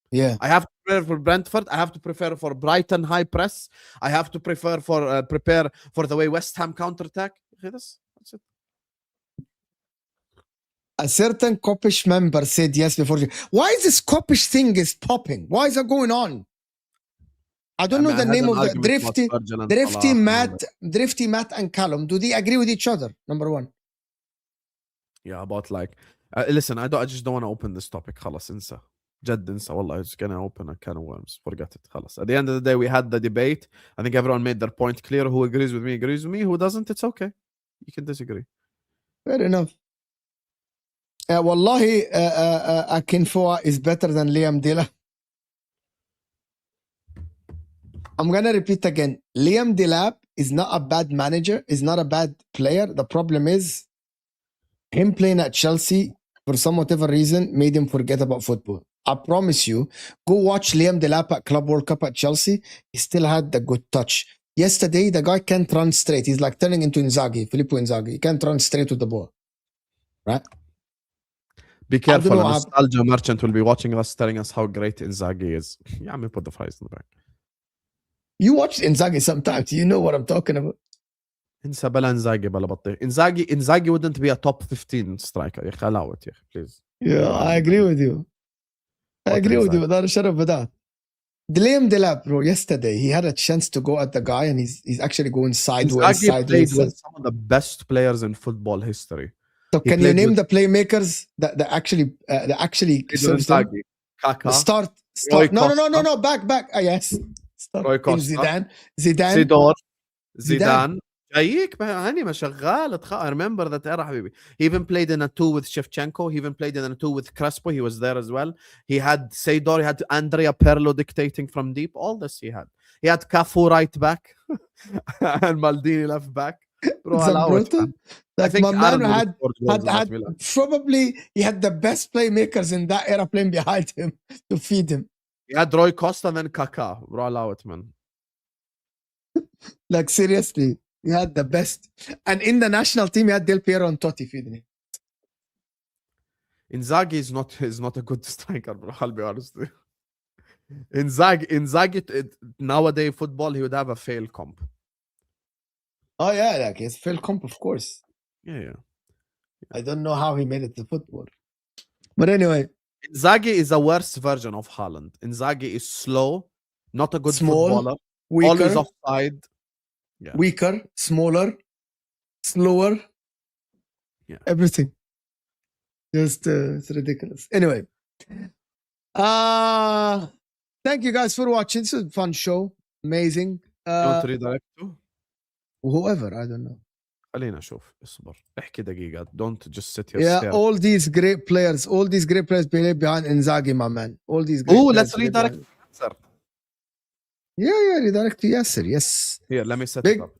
Yeah, I have to prepare for Brentford. I have to prepare for Brighton high press. I have to prepare for the way West Ham counterattack. That's it. A certain Kopish member said yes before. Why is this Kopish thing is popping? Why is that going on? I don't know the name of the Drifty Matt and Callum. Do they agree with each other? Number one. Yeah, about like listen, I just don't want to open this topic. خلاص انسى. جد انسى والله. It's gonna open a can of worms. Forget it. خلاص. At the end of the day, we had the debate. I think everyone made their point clear. Who agrees with me agrees with me. Who doesn't, it's okay. You can disagree. Fair enough. Wallahi, Akinfoa is better than Liam Delap. I'm going to repeat again. Liam Delap is not a bad manager, is not a bad player. The problem is him playing at Chelsea, for some whatever reason, made him forget about football. I promise you, go watch Liam Delap at Club World Cup at Chelsea. He still had the good touch. Yesterday, the guy can't run straight. He's like turning into Inzaghi, Filippo Inzaghi. He can't run straight with the ball. Right? Be careful, a nostalgia merchant will be watching us telling us how great Inzaghi is. Yeah, I'm going to put the fries in the back. You watched Inzaghi sometimes. You know what I'm talking about. انسى بلا انزاجي بلا بطيء. Inzaghi wouldn't be a top 15 striker. يا أخي allow it, please. Yeah, I agree with you. I agree with you. But shut up with that. Liam Delap, bro, yesterday he had a chance to go at the guy and he's actually going sideways. Inzaghi played with some of the best players in football history. So can you name the playmakers that actually Inzaghi, Kaka, start? No, back. Yes. Roy Costa, Zidane. جايك هاني ما شغال. I remember that era حبيبي. He even played in a 2 with Shevchenko. He even played in a 2 with Crespo. He was there as well. He had Seydor. He had Andrea Pirlo dictating from deep. All this he had. He had Cafu right back and Maldini left back. Bro, like my man had probably he had the best playmakers in that era playing behind him to feed him. He had Roy Costa and then Kaká. Bro, allow it, man. Like seriously, he had the best. And in the national team, he had Del Piero and Totti feeding him. Inzaghi is not a good striker, bro. I'll be honest with you. Inzaghi nowadays football, he would have a fail comp. Oh yeah, like his fail comp, of course. Yeah. I don't know how he made it to football. But anyway. Inzaghi is a worse version of Haaland. Inzaghi is slow, not a good footballer. Weaker, always offside. Yeah. Weaker, smaller, slower. Yeah. Everything. Just it's ridiculous. Anyway. Thank you guys for watching. This was a fun show. Amazing. You want to redirect to? Whoever, I don't know. خلينا نشوف. اصبر. احكي دقيقة. Don't just sit here. Yeah, all these great players play behind Inzaghi, my man. All these great players. Let's redirect. Yeah, redirect to Yasser. Yes. Here, let me set it up.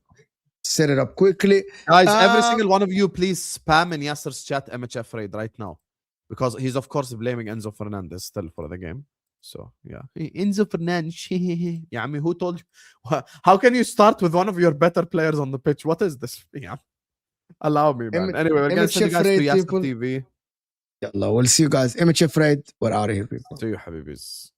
Set it up quickly. Guys, every single one of you, please spam in Yasser's chat MHF raid right now. Because he's, of course, blaming Enzo Fernandez still for the game. So, yeah. Enzo Fernandez. Yeah, I mean, who told you? How can you start with one of your better players on the pitch? What is this? Yeah. Allow me, man. Anyway, we're going to send you guys to Yasser TV. Yalla, we'll see you guys. MHF raid. We're out of here, people. See you, Habibis.